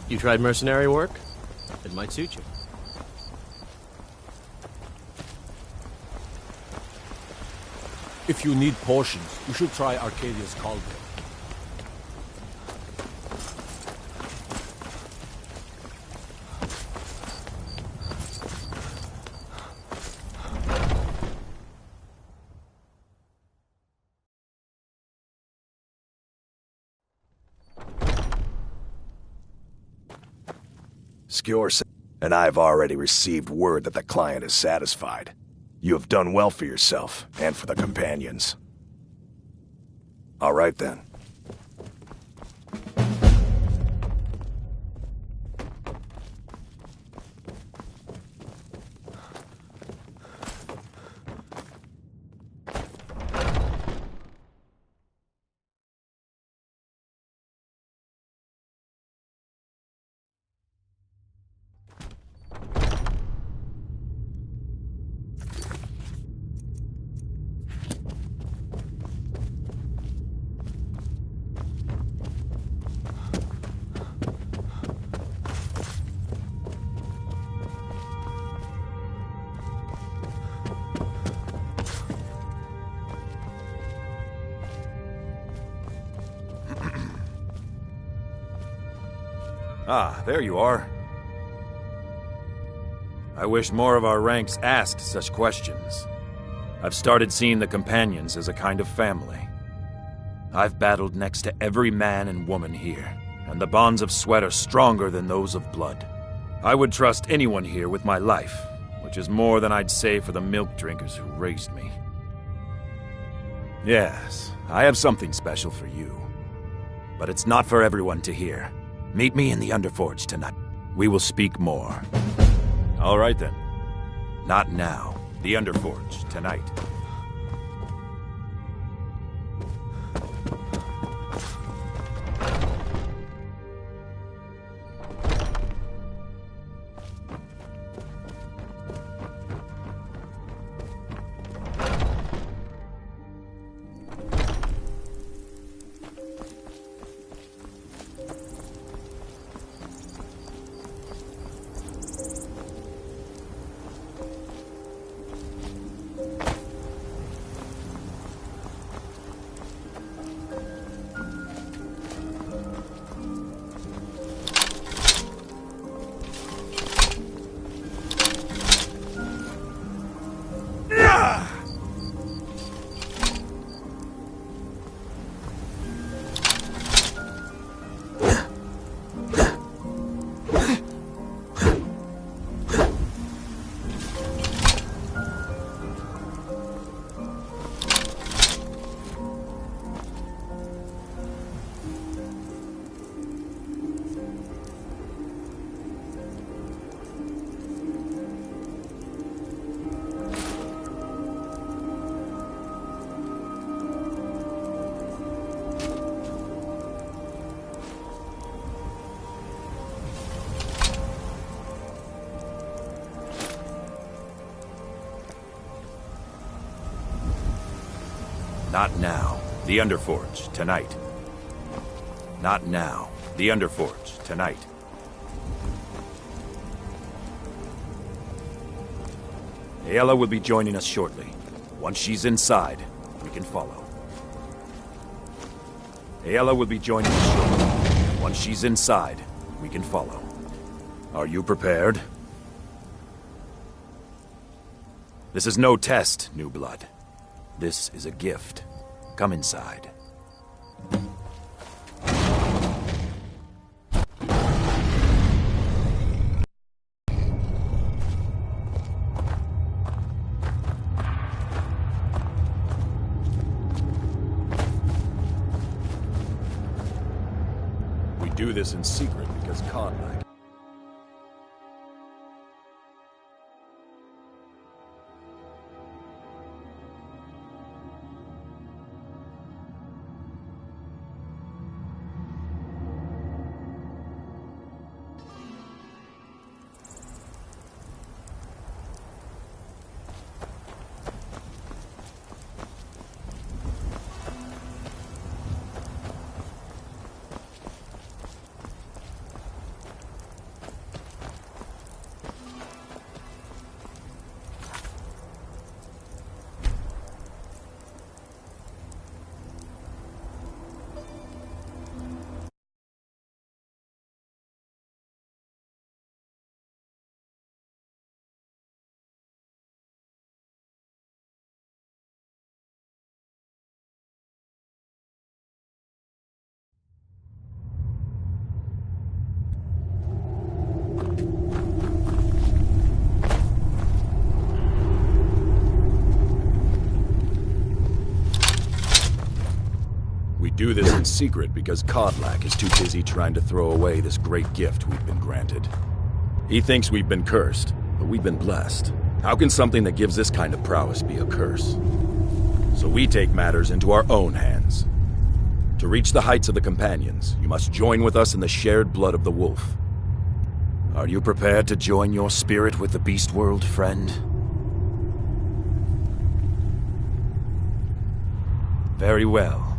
You tried mercenary work? It might suit you. If you need potions, you should try Arcadia's cauldron. Skjor said, and I've already received word that the client is satisfied. You have done well for yourself, and for the companions. All right then. Ah, there you are. I wish more of our ranks asked such questions. I've started seeing the companions as a kind of family. I've battled next to every man and woman here, and the bonds of sweat are stronger than those of blood. I would trust anyone here with my life, which is more than I'd say for the milk drinkers who raised me. Yes, I have something special for you. But it's not for everyone to hear. Meet me in the Underforge tonight. We will speak more. All right then. Not now. The Underforge tonight. Not now. The Underforge, tonight. Not now. The Underforge, tonight. Ayala will be joining us shortly. Once she's inside, we can follow. Ayala will be joining us shortly. Once she's inside, we can follow. Are you prepared? This is no test, new blood. This is a gift. Come inside. We do this in secret because Conrad. Do this in secret because Kodlak is too busy trying to throw away this great gift we've been granted. He thinks we've been cursed, but we've been blessed. How can something that gives this kind of prowess be a curse? So we take matters into our own hands. To reach the heights of the Companions, you must join with us in the shared blood of the wolf. Are you prepared to join your spirit with the beast world, friend? Very well.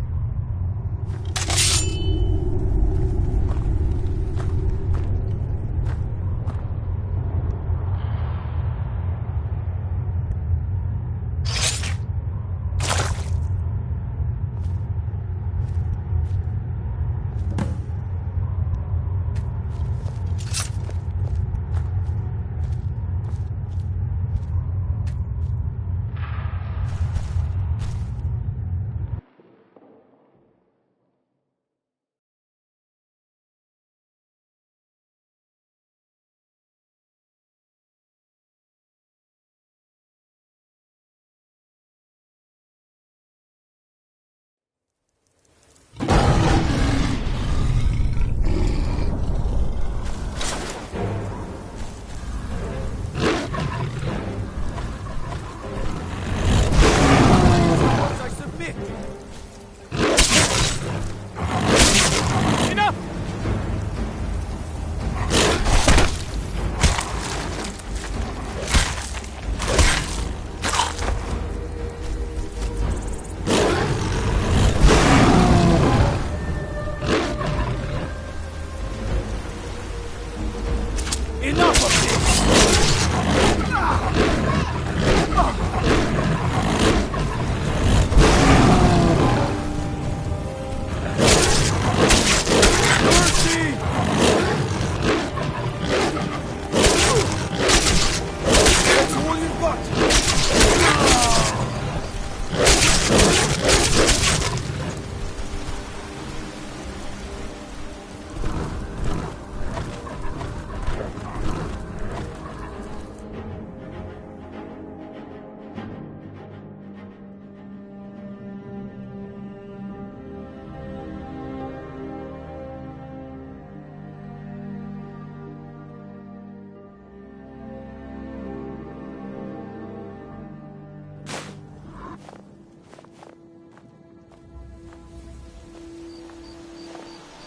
Enough of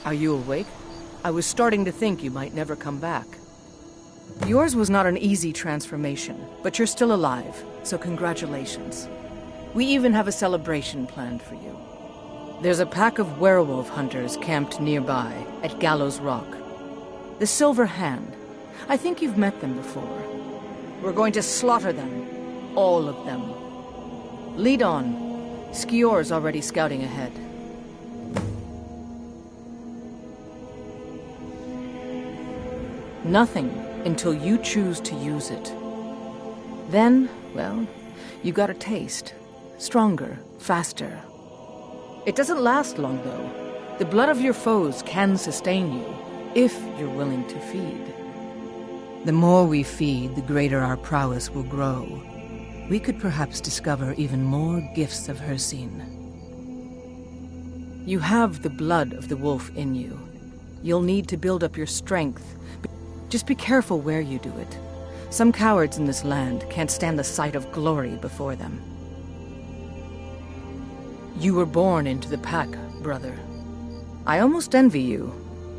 Are you awake? I was starting to think you might never come back. Yours was not an easy transformation, but you're still alive, so congratulations. We even have a celebration planned for you. There's a pack of werewolf hunters camped nearby, at Gallows Rock. The Silver Hand. I think you've met them before. We're going to slaughter them. All of them. Lead on. Skior's already scouting ahead. Nothing until you choose to use it. Then, well, you got a taste. Stronger, faster. It doesn't last long, though. The blood of your foes can sustain you, if you're willing to feed. The more we feed, the greater our prowess will grow. We could perhaps discover even more gifts of Hircine. You have the blood of the wolf in you. You'll need to build up your strength. Just be careful where you do it. Some cowards in this land can't stand the sight of glory before them. You were born into the pack, brother. I almost envy you.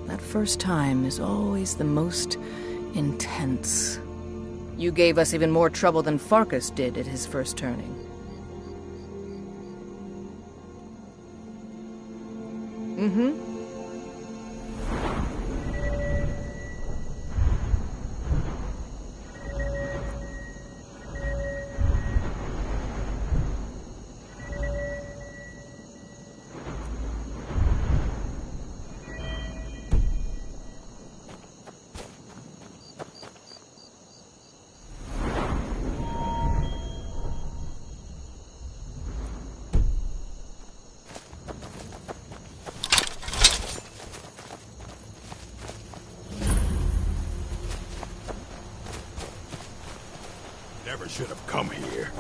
That first time is always the most intense. You gave us even more trouble than Farkas did at his first turning. Mm-hmm. Never should have come here.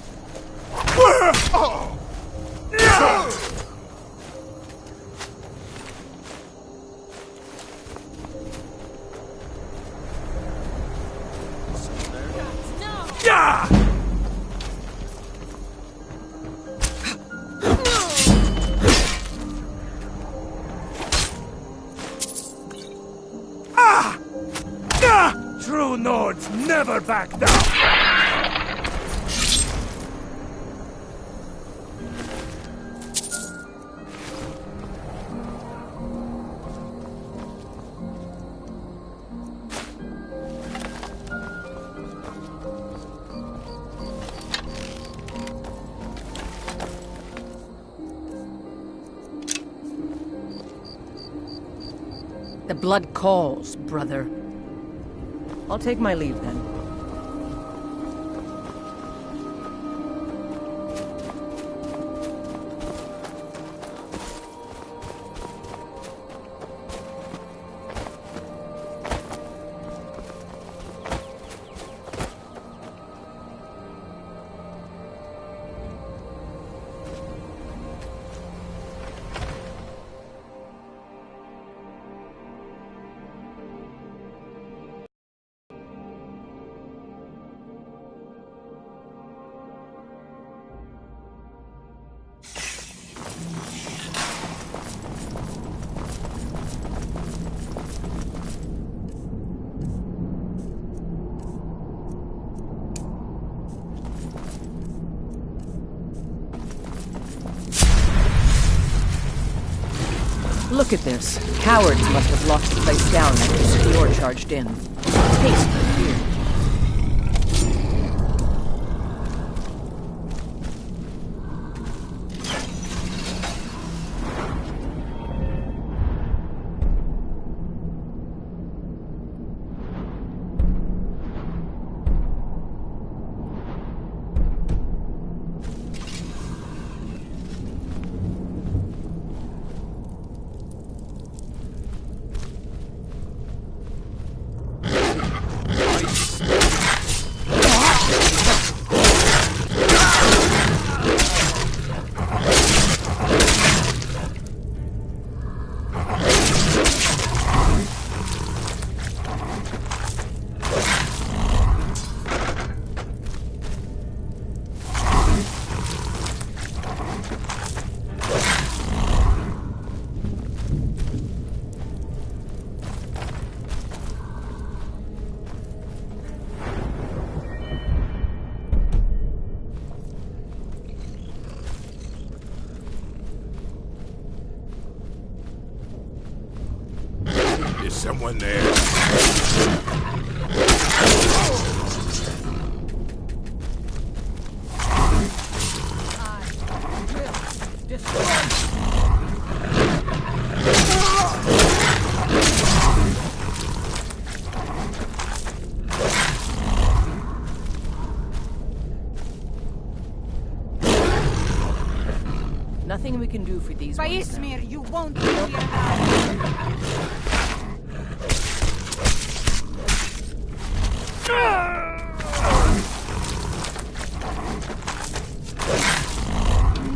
True Nords never back down! The blood calls, brother. I'll take my leave then. Look at this. Cowards must have locked the place down after Skior charged in. taste of fear. Is someone there? Nothing we can do for these ones now. Ismir, you won't be here now.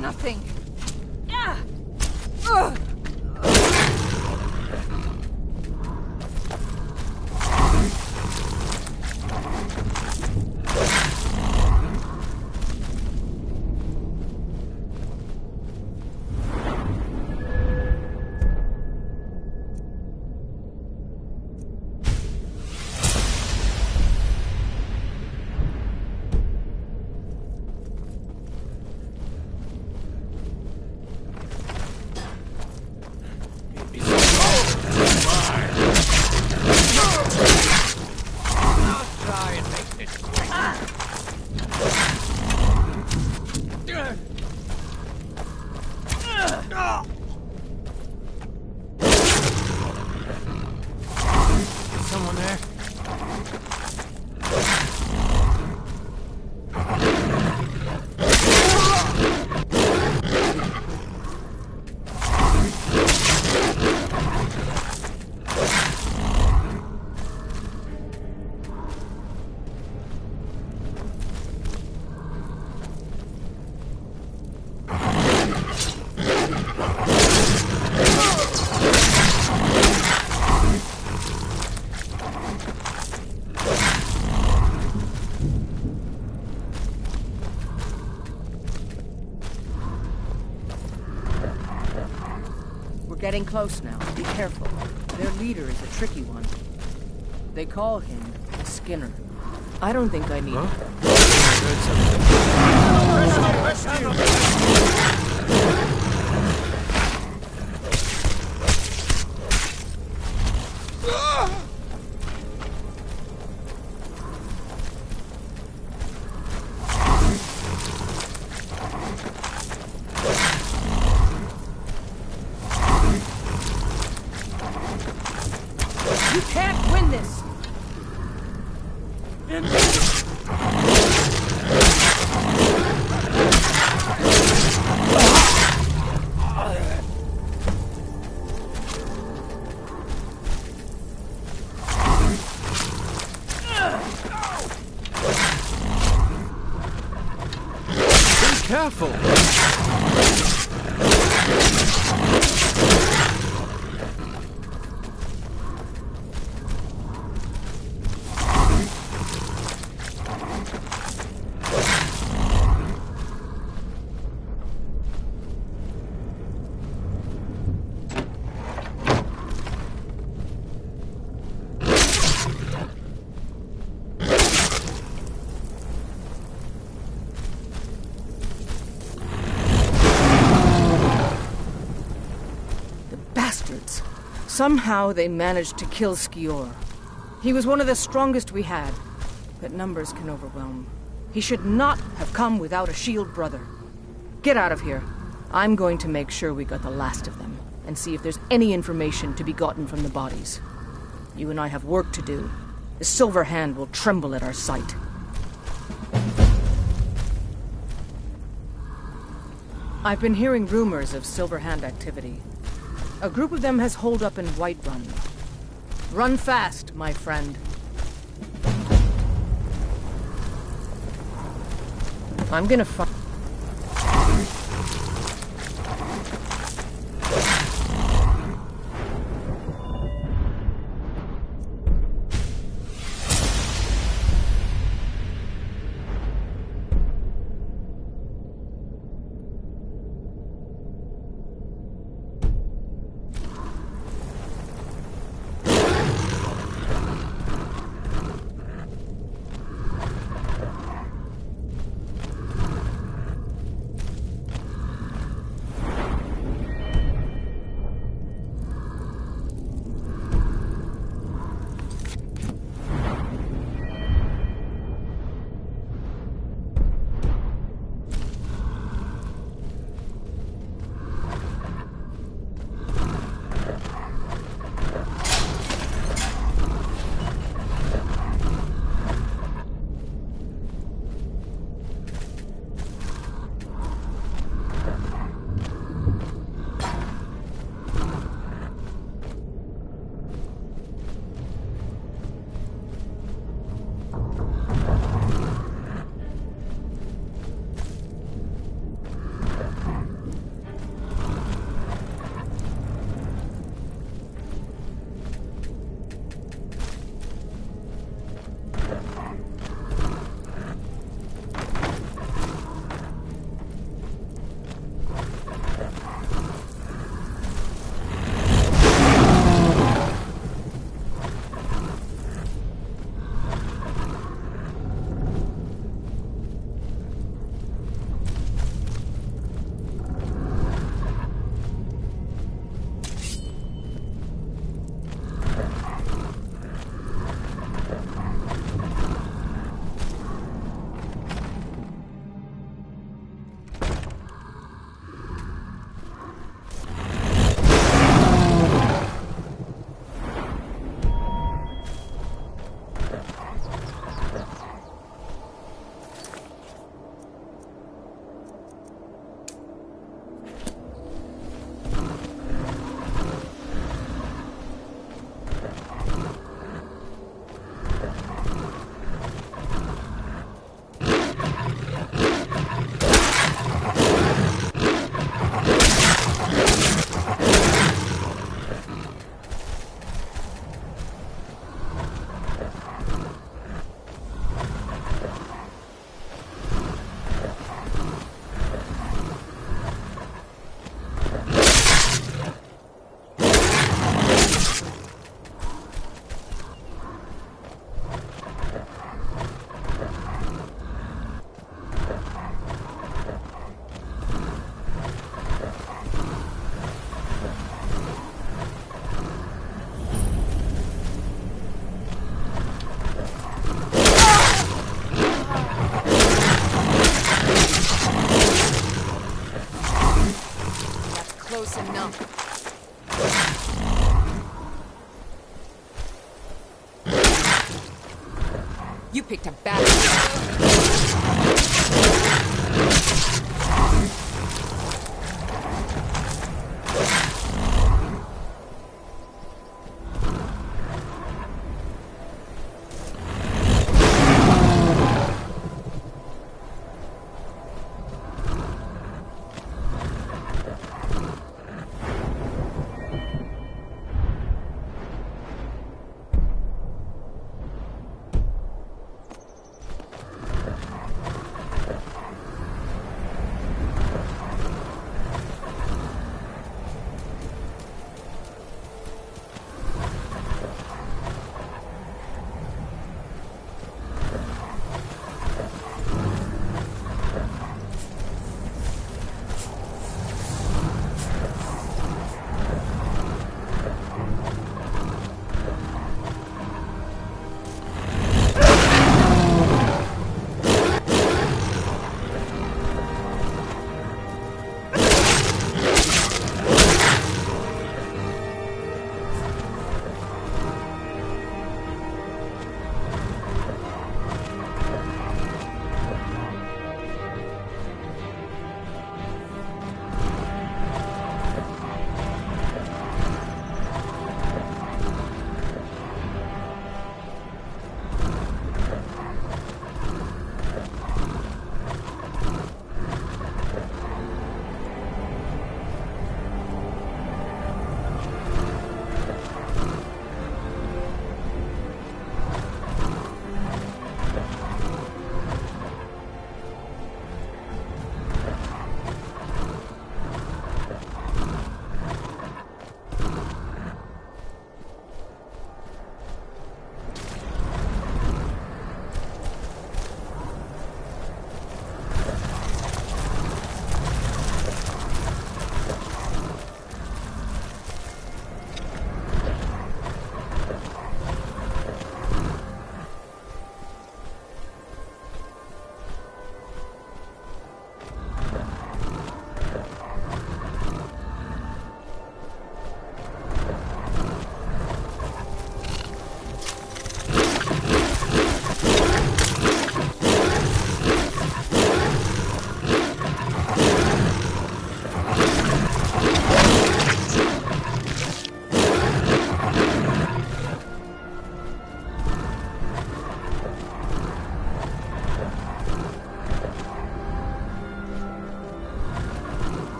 Nothing. Someone there? Getting close now. Be careful. Their leader is a tricky one. They call him the Skinner. I don't think I need him. You can't win this! Be careful! Somehow they managed to kill Skior. He was one of the strongest we had, but numbers can overwhelm. He should not have come without a shield brother. Get out of here. I'm going to make sure we got the last of them, and see if there's any information to be gotten from the bodies. You and I have work to do. The Silver Hand will tremble at our sight. I've been hearing rumors of Silver Hand activity. A group of them has holed up in Whiterun. Run fast, my friend. I'm gonna find... Close enough. You picked a bad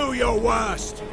Do your worst!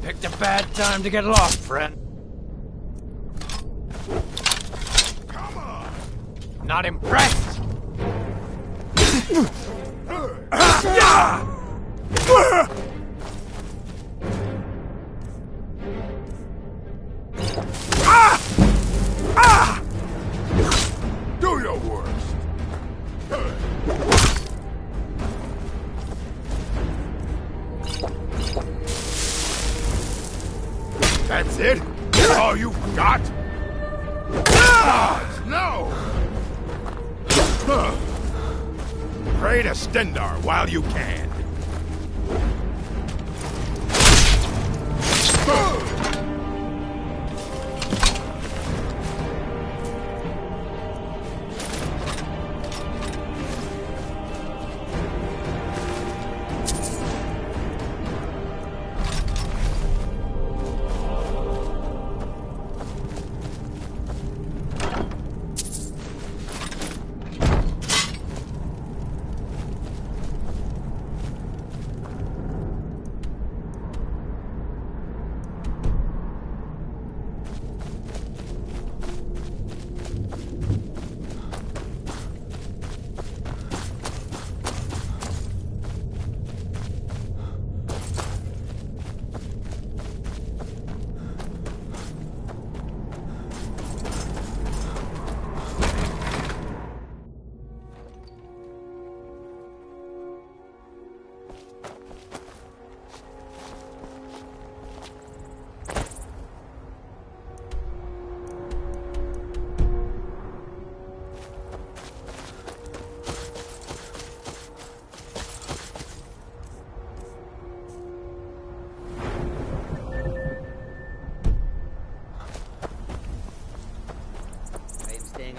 Picked a bad time to get lost, friend. Come on! Not impressed? Do your worst! That's it? All you got? No! Pray to Stendar while you can.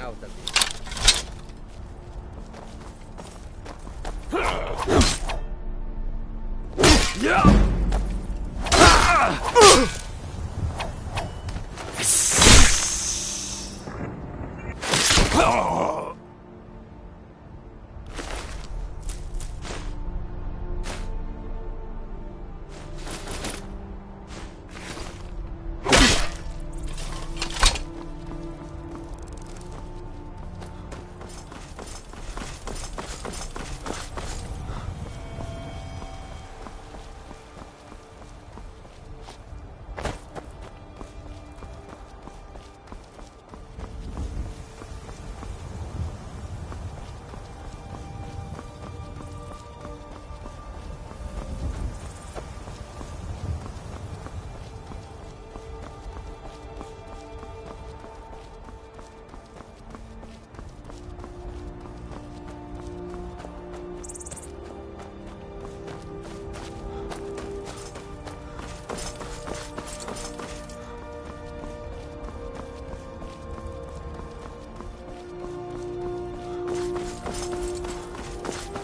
out of it.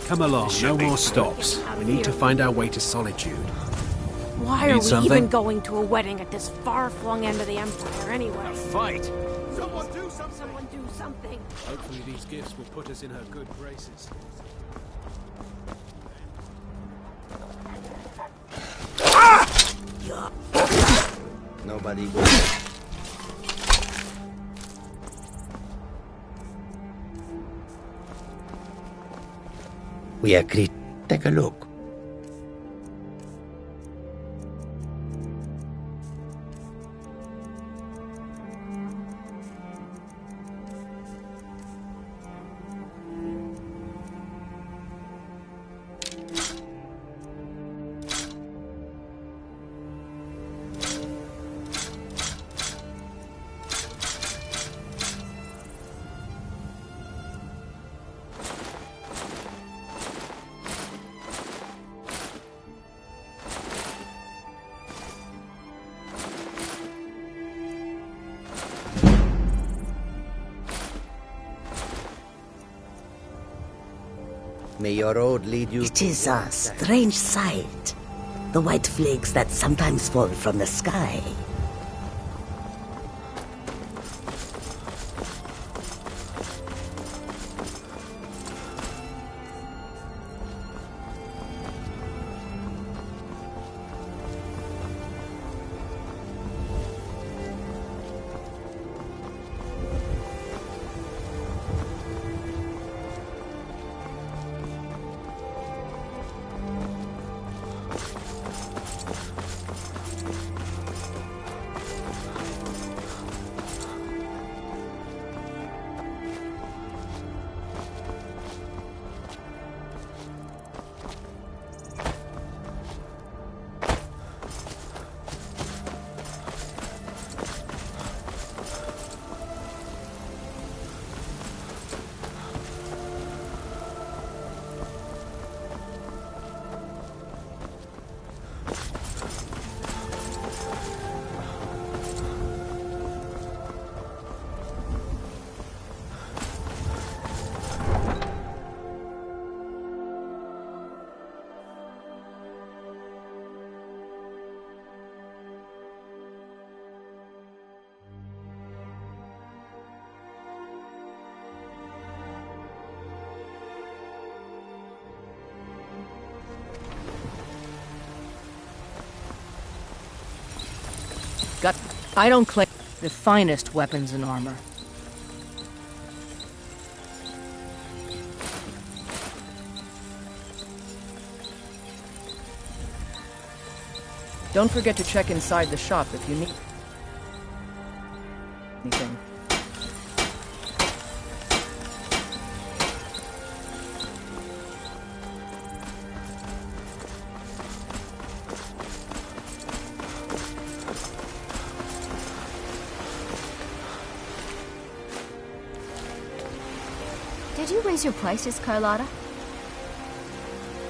Come along, no more stops. We need to find our way to Solitude. Why Need are we something? even going to a wedding at this far-flung end of the Empire anyway? Fight! Someone do something! Someone do something! Hopefully these gifts will put us in her good graces. Nobody will. We agree. Take a look. May your road lead you. It is a strange sight. The white flakes that sometimes fall from the sky. I don't claim the finest weapons and armor. Don't forget to check inside the shop if you need anything. Did you raise your prices, Carlotta?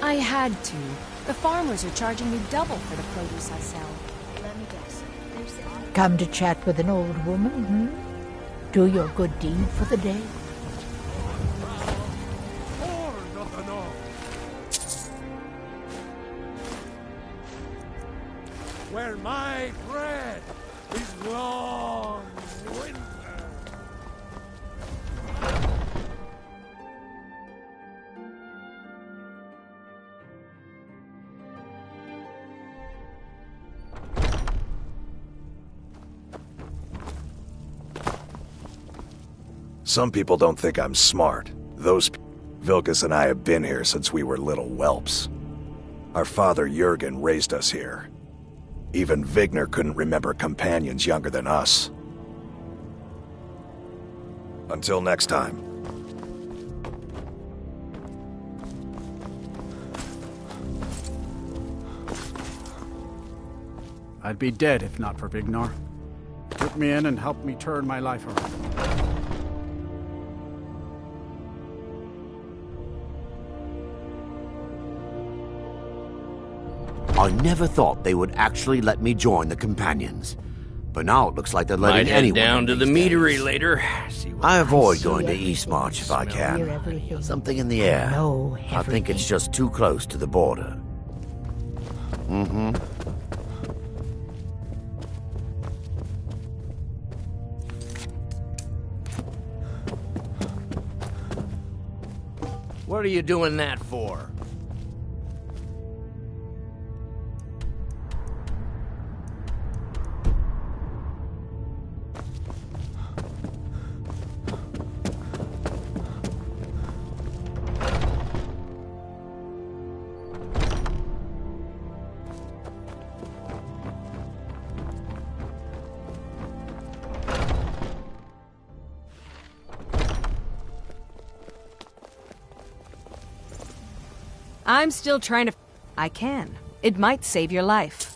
I had to. The farmers are charging me double for the produce I sell. Let me guess. Come to chat with an old woman, do your good deed for the day? Where my bread is long winter. Some people don't think I'm smart. Vilkas and I have been here since we were little whelps. Our father Jurgen raised us here. Even Vigner couldn't remember companions younger than us. Until next time. I'd be dead if not for Vignar. Took me in and helped me turn my life around. I never thought they would actually let me join the companions. But now it looks like they're letting Might head anyone down to the these meadery days. later. I avoid going to Eastmarch if I can. Something in the air. I think it's just too close to the border. Mm-hmm. What are you doing that for? I'm still trying to... I can. It might save your life.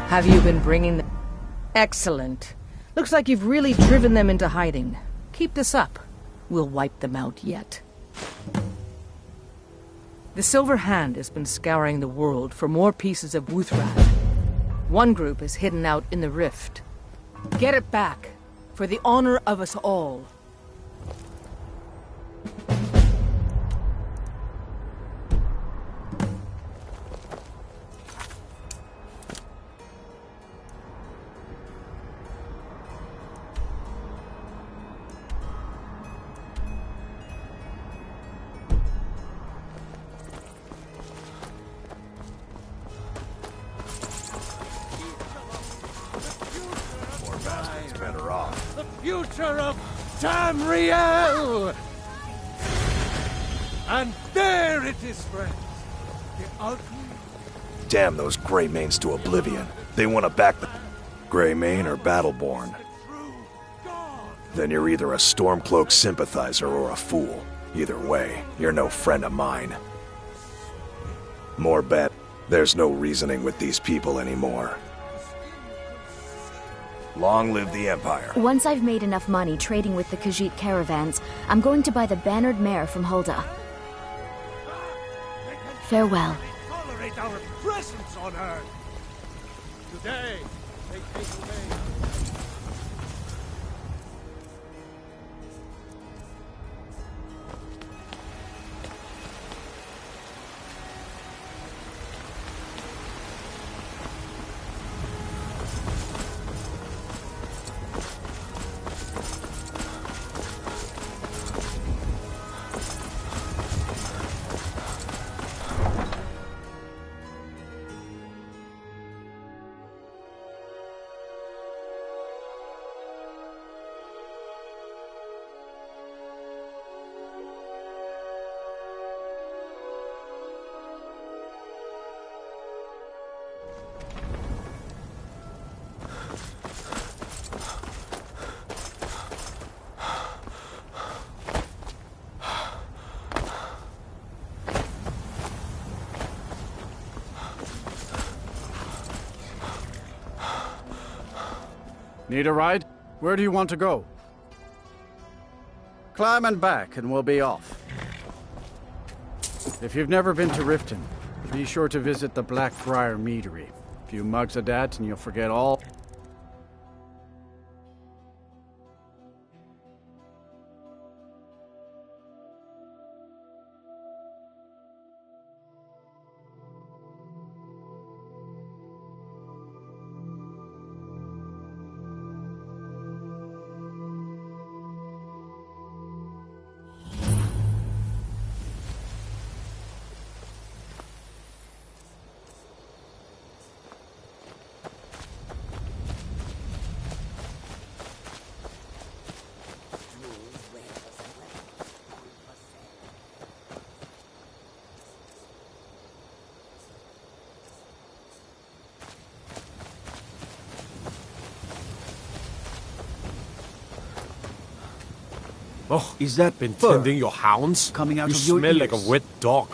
Have you been bringing them? Excellent. Looks like you've really driven them into hiding. Keep this up. We'll wipe them out yet. The Silver Hand has been scouring the world for more pieces of Wuthrad. One group is hidden out in the Rift. Get it back, for the honor of us all. The future of Tamriel! And there it is, friends. The ugly... Damn those Greymanes to oblivion. They want to back the... Greymane or Battleborn? Then you're either a Stormcloak sympathizer or a fool. Either way, you're no friend of mine. More bet. There's no reasoning with these people anymore. Long live the Empire. Once I've made enough money trading with the Khajiit caravans, I'm going to buy the bannered mare from Hulda. Farewell. Tolerate our presence on Earth. Today, they take away... Need a ride? Where do you want to go? Climb and back, and we'll be off. If you've never been to Riften, be sure to visit the Blackbriar Meadery. A few mugs of that, and you'll forget all... Oh, is that been tending your hounds? Coming out you of your smell like a ears. wet dog.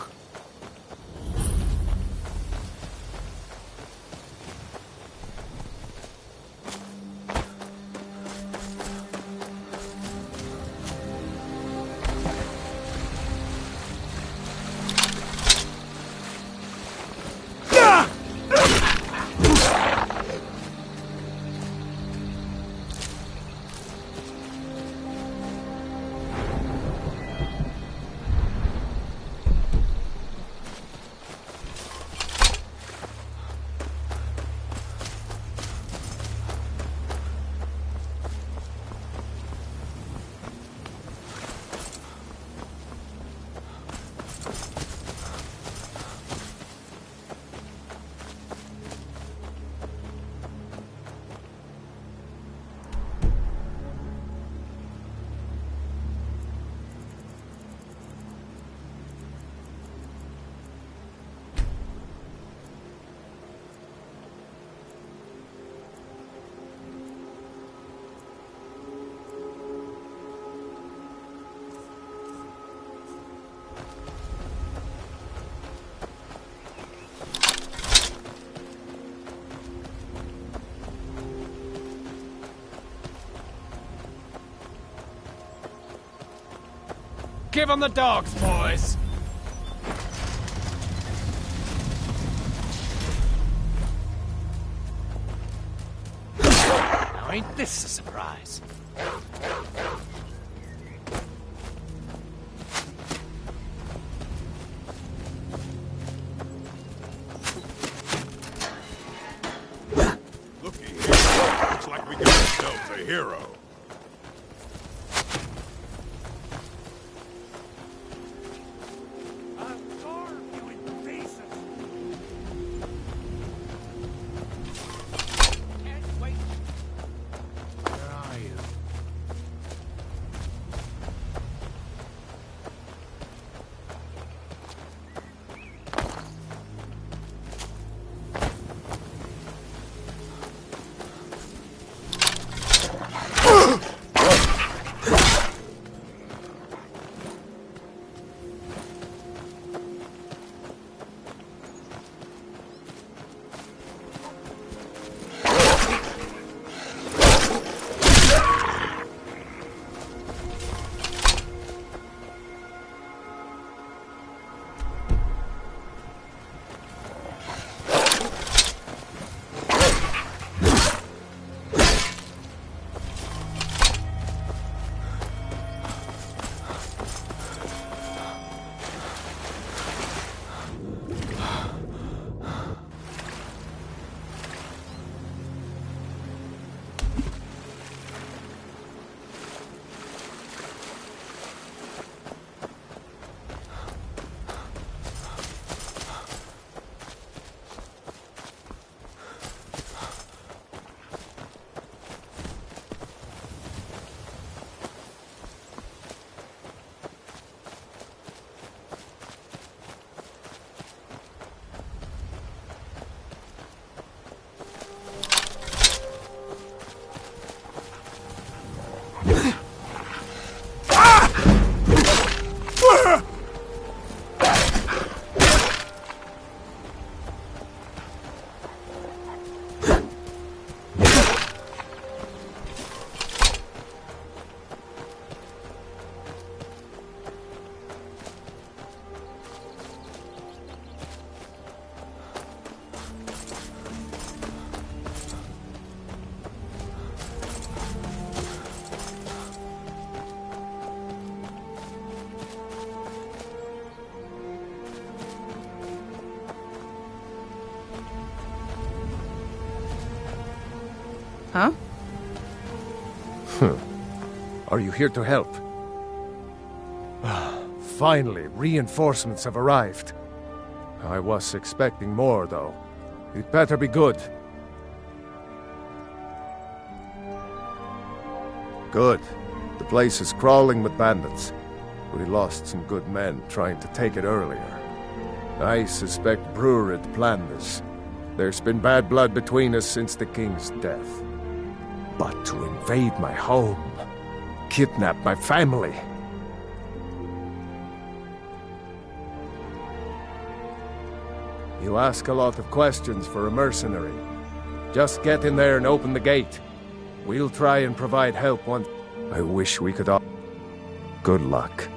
Give them the dogs, boys! Now ain't this a surprise? Looky here. Looks like we got ourselves a hero. Huh? Are you here to help? Finally, reinforcements have arrived. I was expecting more, though. It better be good. Good. The place is crawling with bandits. We lost some good men trying to take it earlier. I suspect Brurid planned this. There's been bad blood between us since the king's death. But to invade my home, kidnap my family... You ask a lot of questions for a mercenary. Just get in there and open the gate. We'll try and provide help once... I wish we could all... Good luck.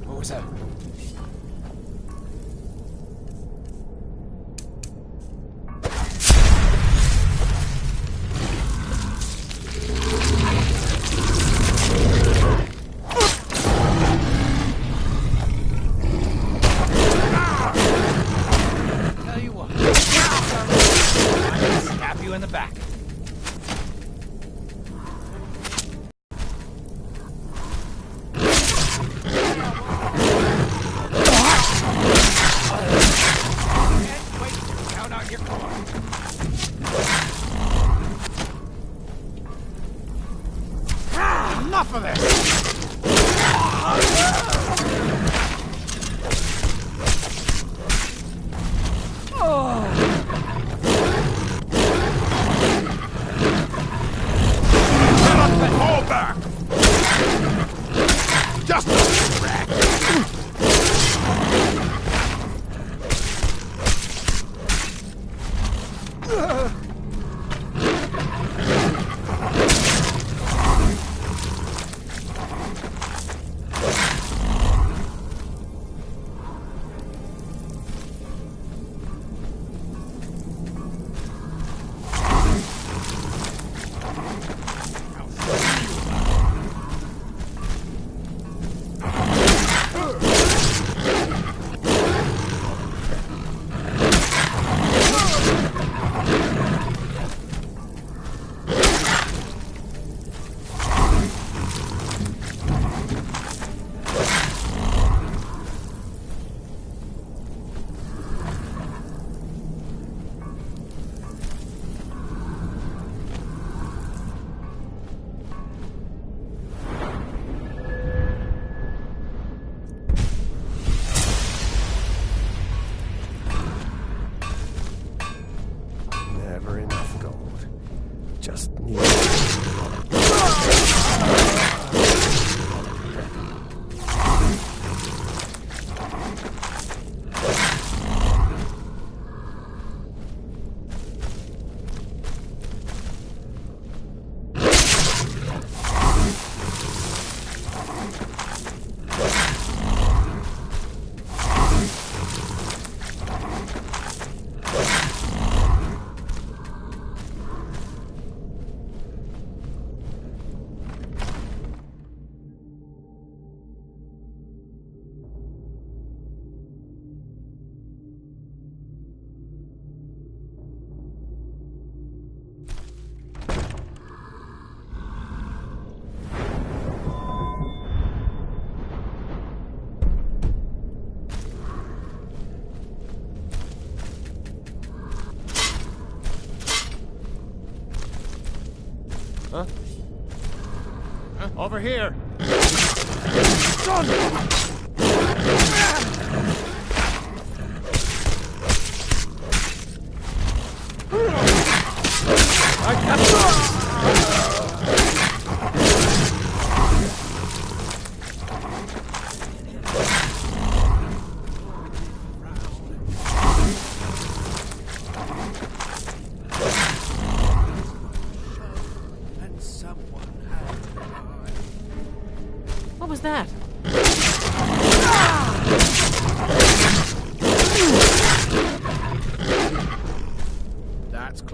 What was that? Tell you what. I'll stab you in the back. Enough of this! Fall back! Just a rat! Never enough gold. Just need... Huh? Over here!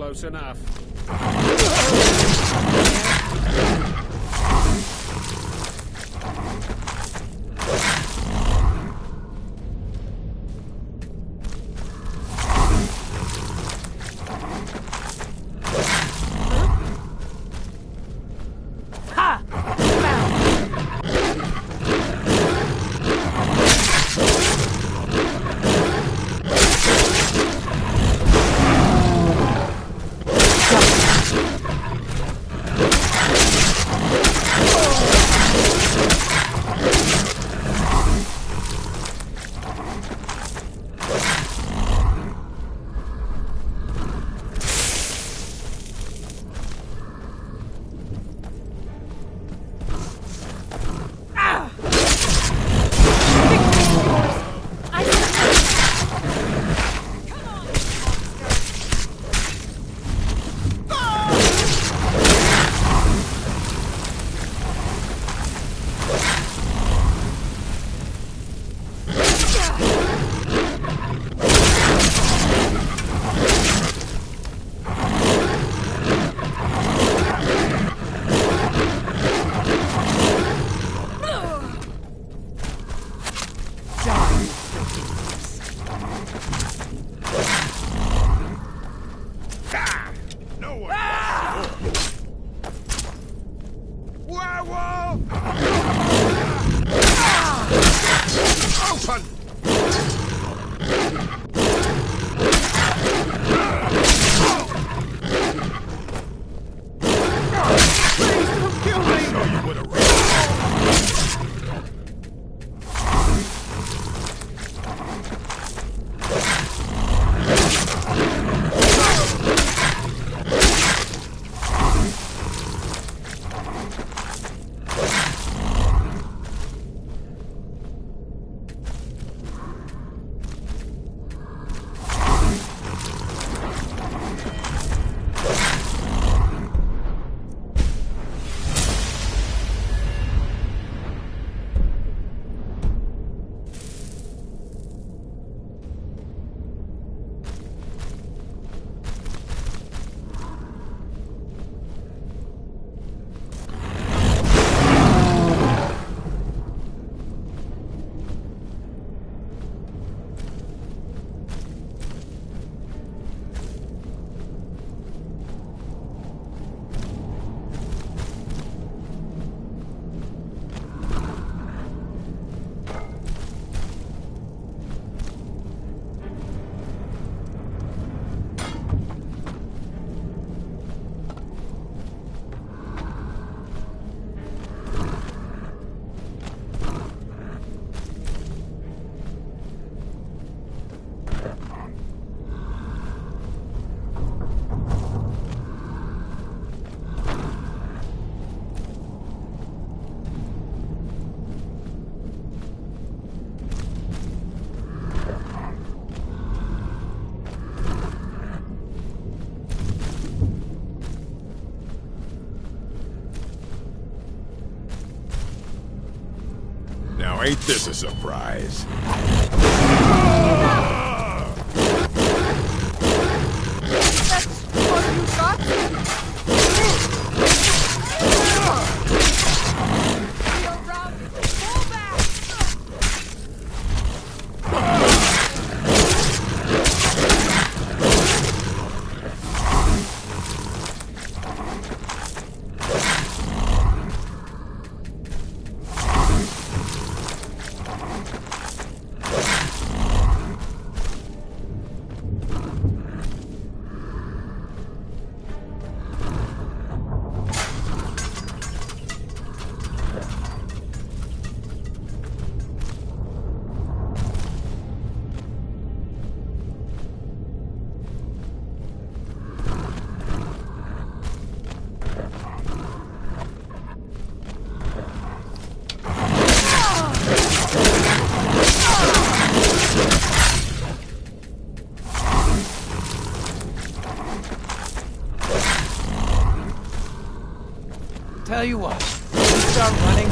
Close enough. Werewolf! Open! Please don't kill me! I'll show you what a Now ain't this a surprise? That's what you got? Feel round. Pull back! Tell you what, when you start running.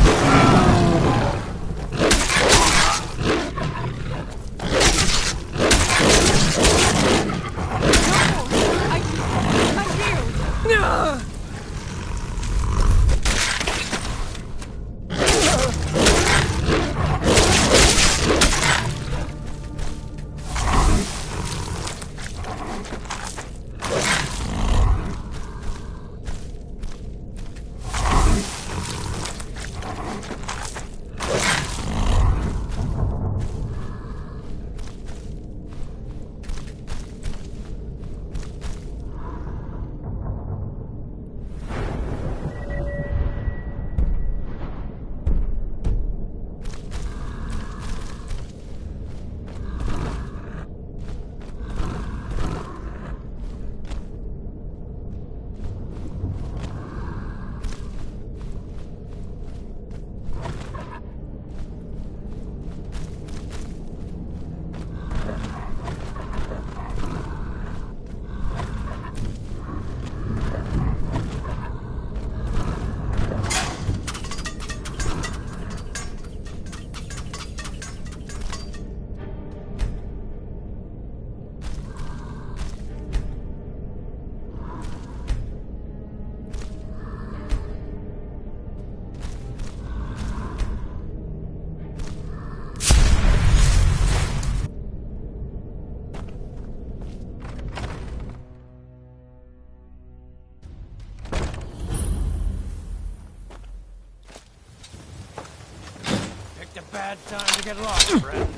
bad time to get lost, friend.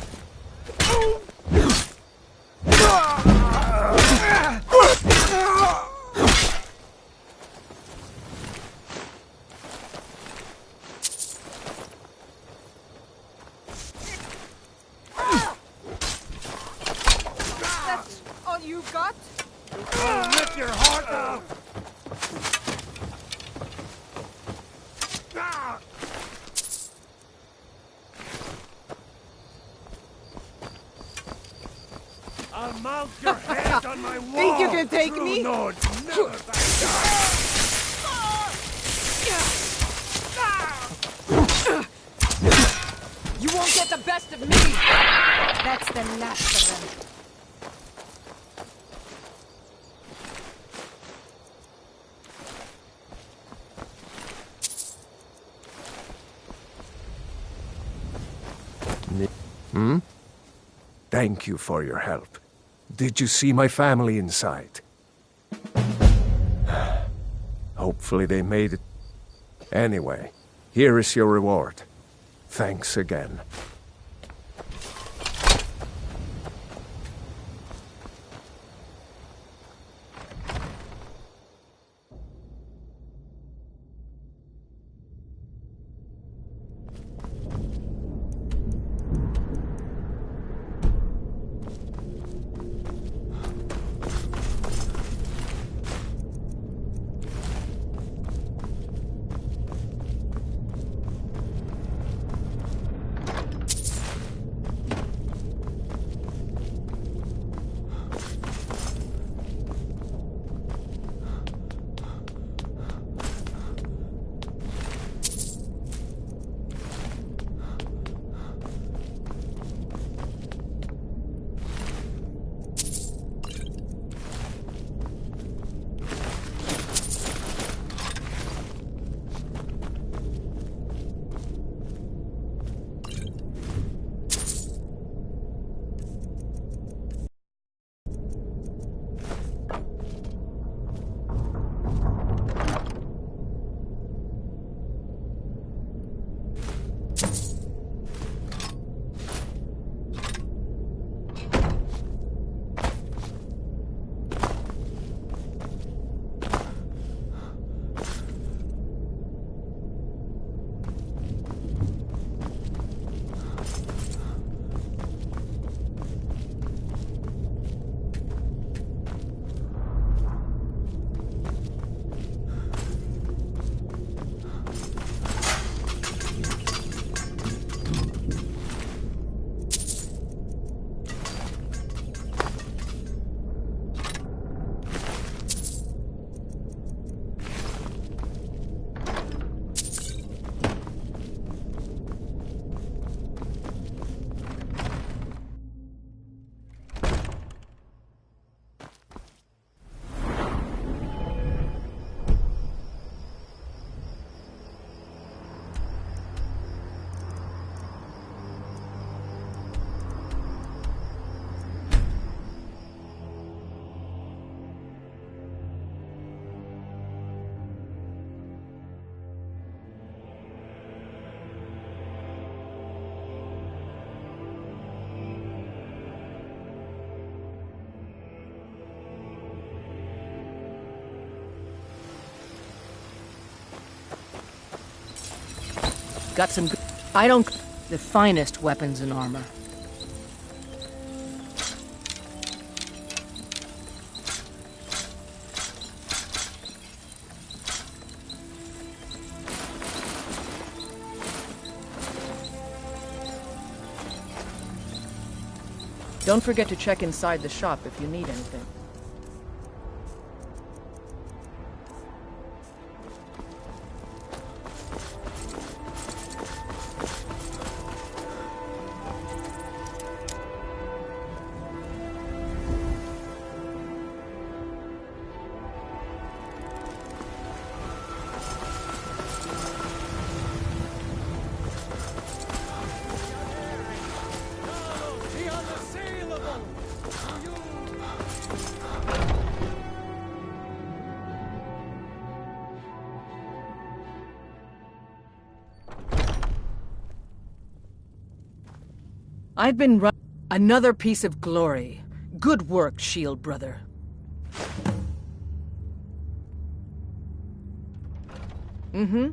That's all you got? I'll rip your heart out! I'll mount your head on my wall! Think you can take me? No, never back down! You won't get the best of me! That's the last of them. Hmm? Thank you for your help. Did you see my family inside? Hopefully they made it. Anyway, here is your reward. Thanks again. Got some good... I don't... The finest weapons and armor. Don't forget to check inside the shop if you need anything. I've been another piece of glory. Good work, Shield brother. Mm-hmm.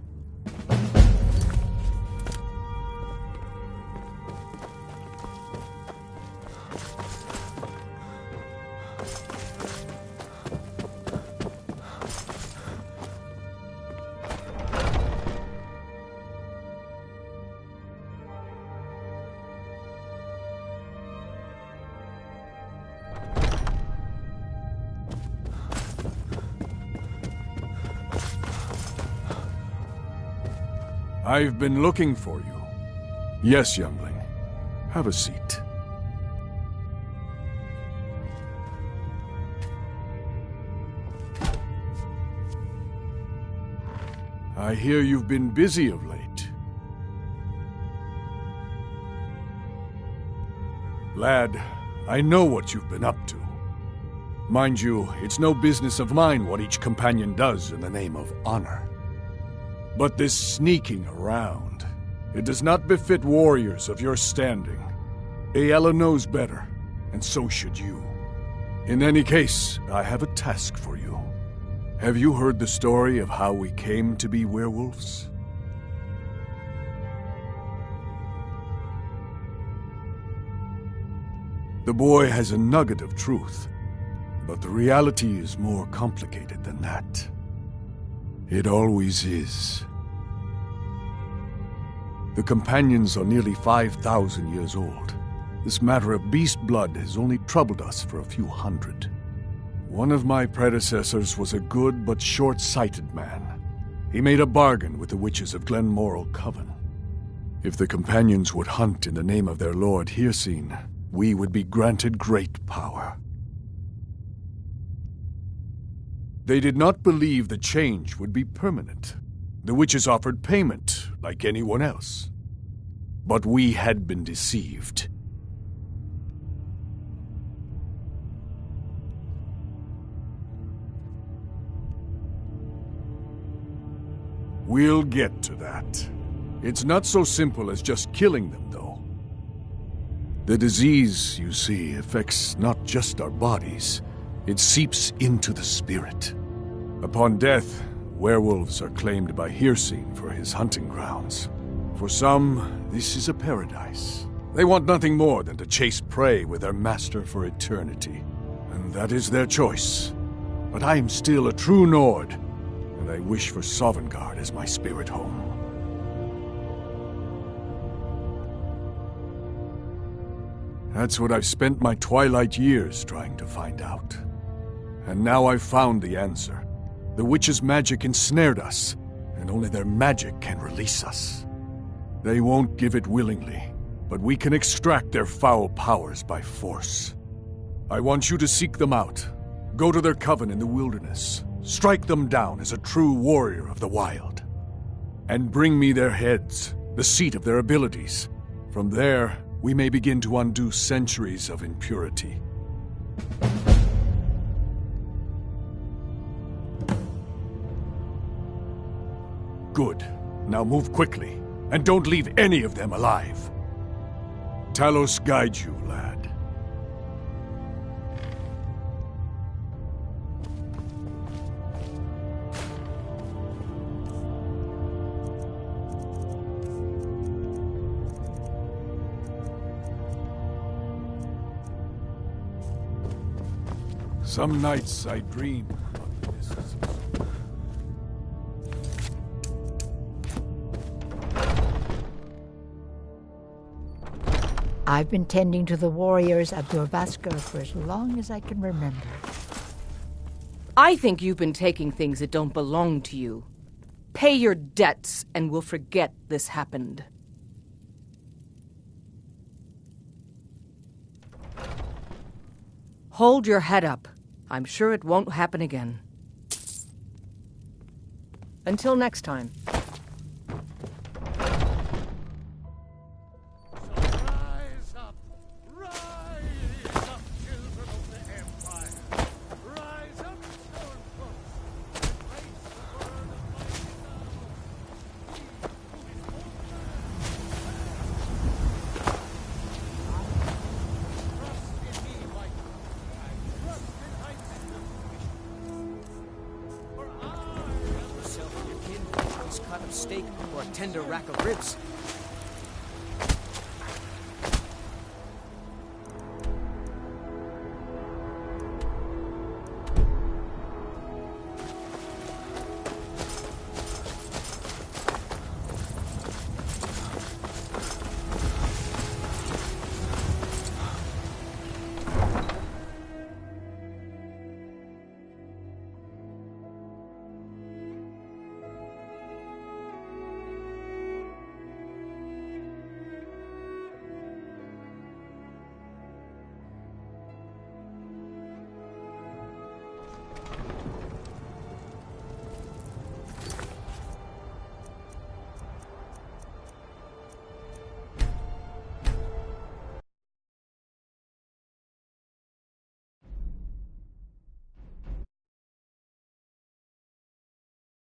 I've been looking for you. Yes, youngling. Have a seat. I hear you've been busy of late. Lad, I know what you've been up to. Mind you, it's no business of mine what each companion does in the name of honor. But this sneaking around, it does not befit warriors of your standing. Ayala knows better, and so should you. In any case, I have a task for you. Have you heard the story of how we came to be werewolves? The boy has a nugget of truth, but the reality is more complicated than that. It always is. The companions are nearly 5,000 years old. This matter of beast blood has only troubled us for a few hundred. One of my predecessors was a good but short-sighted man. He made a bargain with the witches of Glenmoral Coven. If the companions would hunt in the name of their lord Hircine, we would be granted great power. They did not believe the change would be permanent. The witches offered payment, like anyone else. But we had been deceived. We'll get to that. It's not so simple as just killing them, though. The disease, you see, affects not just our bodies. It seeps into the spirit. Upon death, werewolves are claimed by Hircine for his hunting grounds. For some, this is a paradise. They want nothing more than to chase prey with their master for eternity. And that is their choice. But I am still a true Nord, and I wish for Sovngarde as my spirit home. That's what I've spent my twilight years trying to find out. And now I've found the answer. The witches' magic ensnared us, and only their magic can release us. They won't give it willingly, but we can extract their foul powers by force. I want you to seek them out. Go to their coven in the wilderness. Strike them down as a true warrior of the wild. And bring me their heads, the seat of their abilities. From there, we may begin to undo centuries of impurity. Good. Now move quickly, and don't leave any of them alive. Talos guide you, lad. Some nights I dream of the mists. I've been tending to the warriors of Dorvaskar for as long as I can remember. I think you've been taking things that don't belong to you. Pay your debts, and we'll forget this happened. Hold your head up. I'm sure it won't happen again. Until next time. steak or a tender rack of ribs.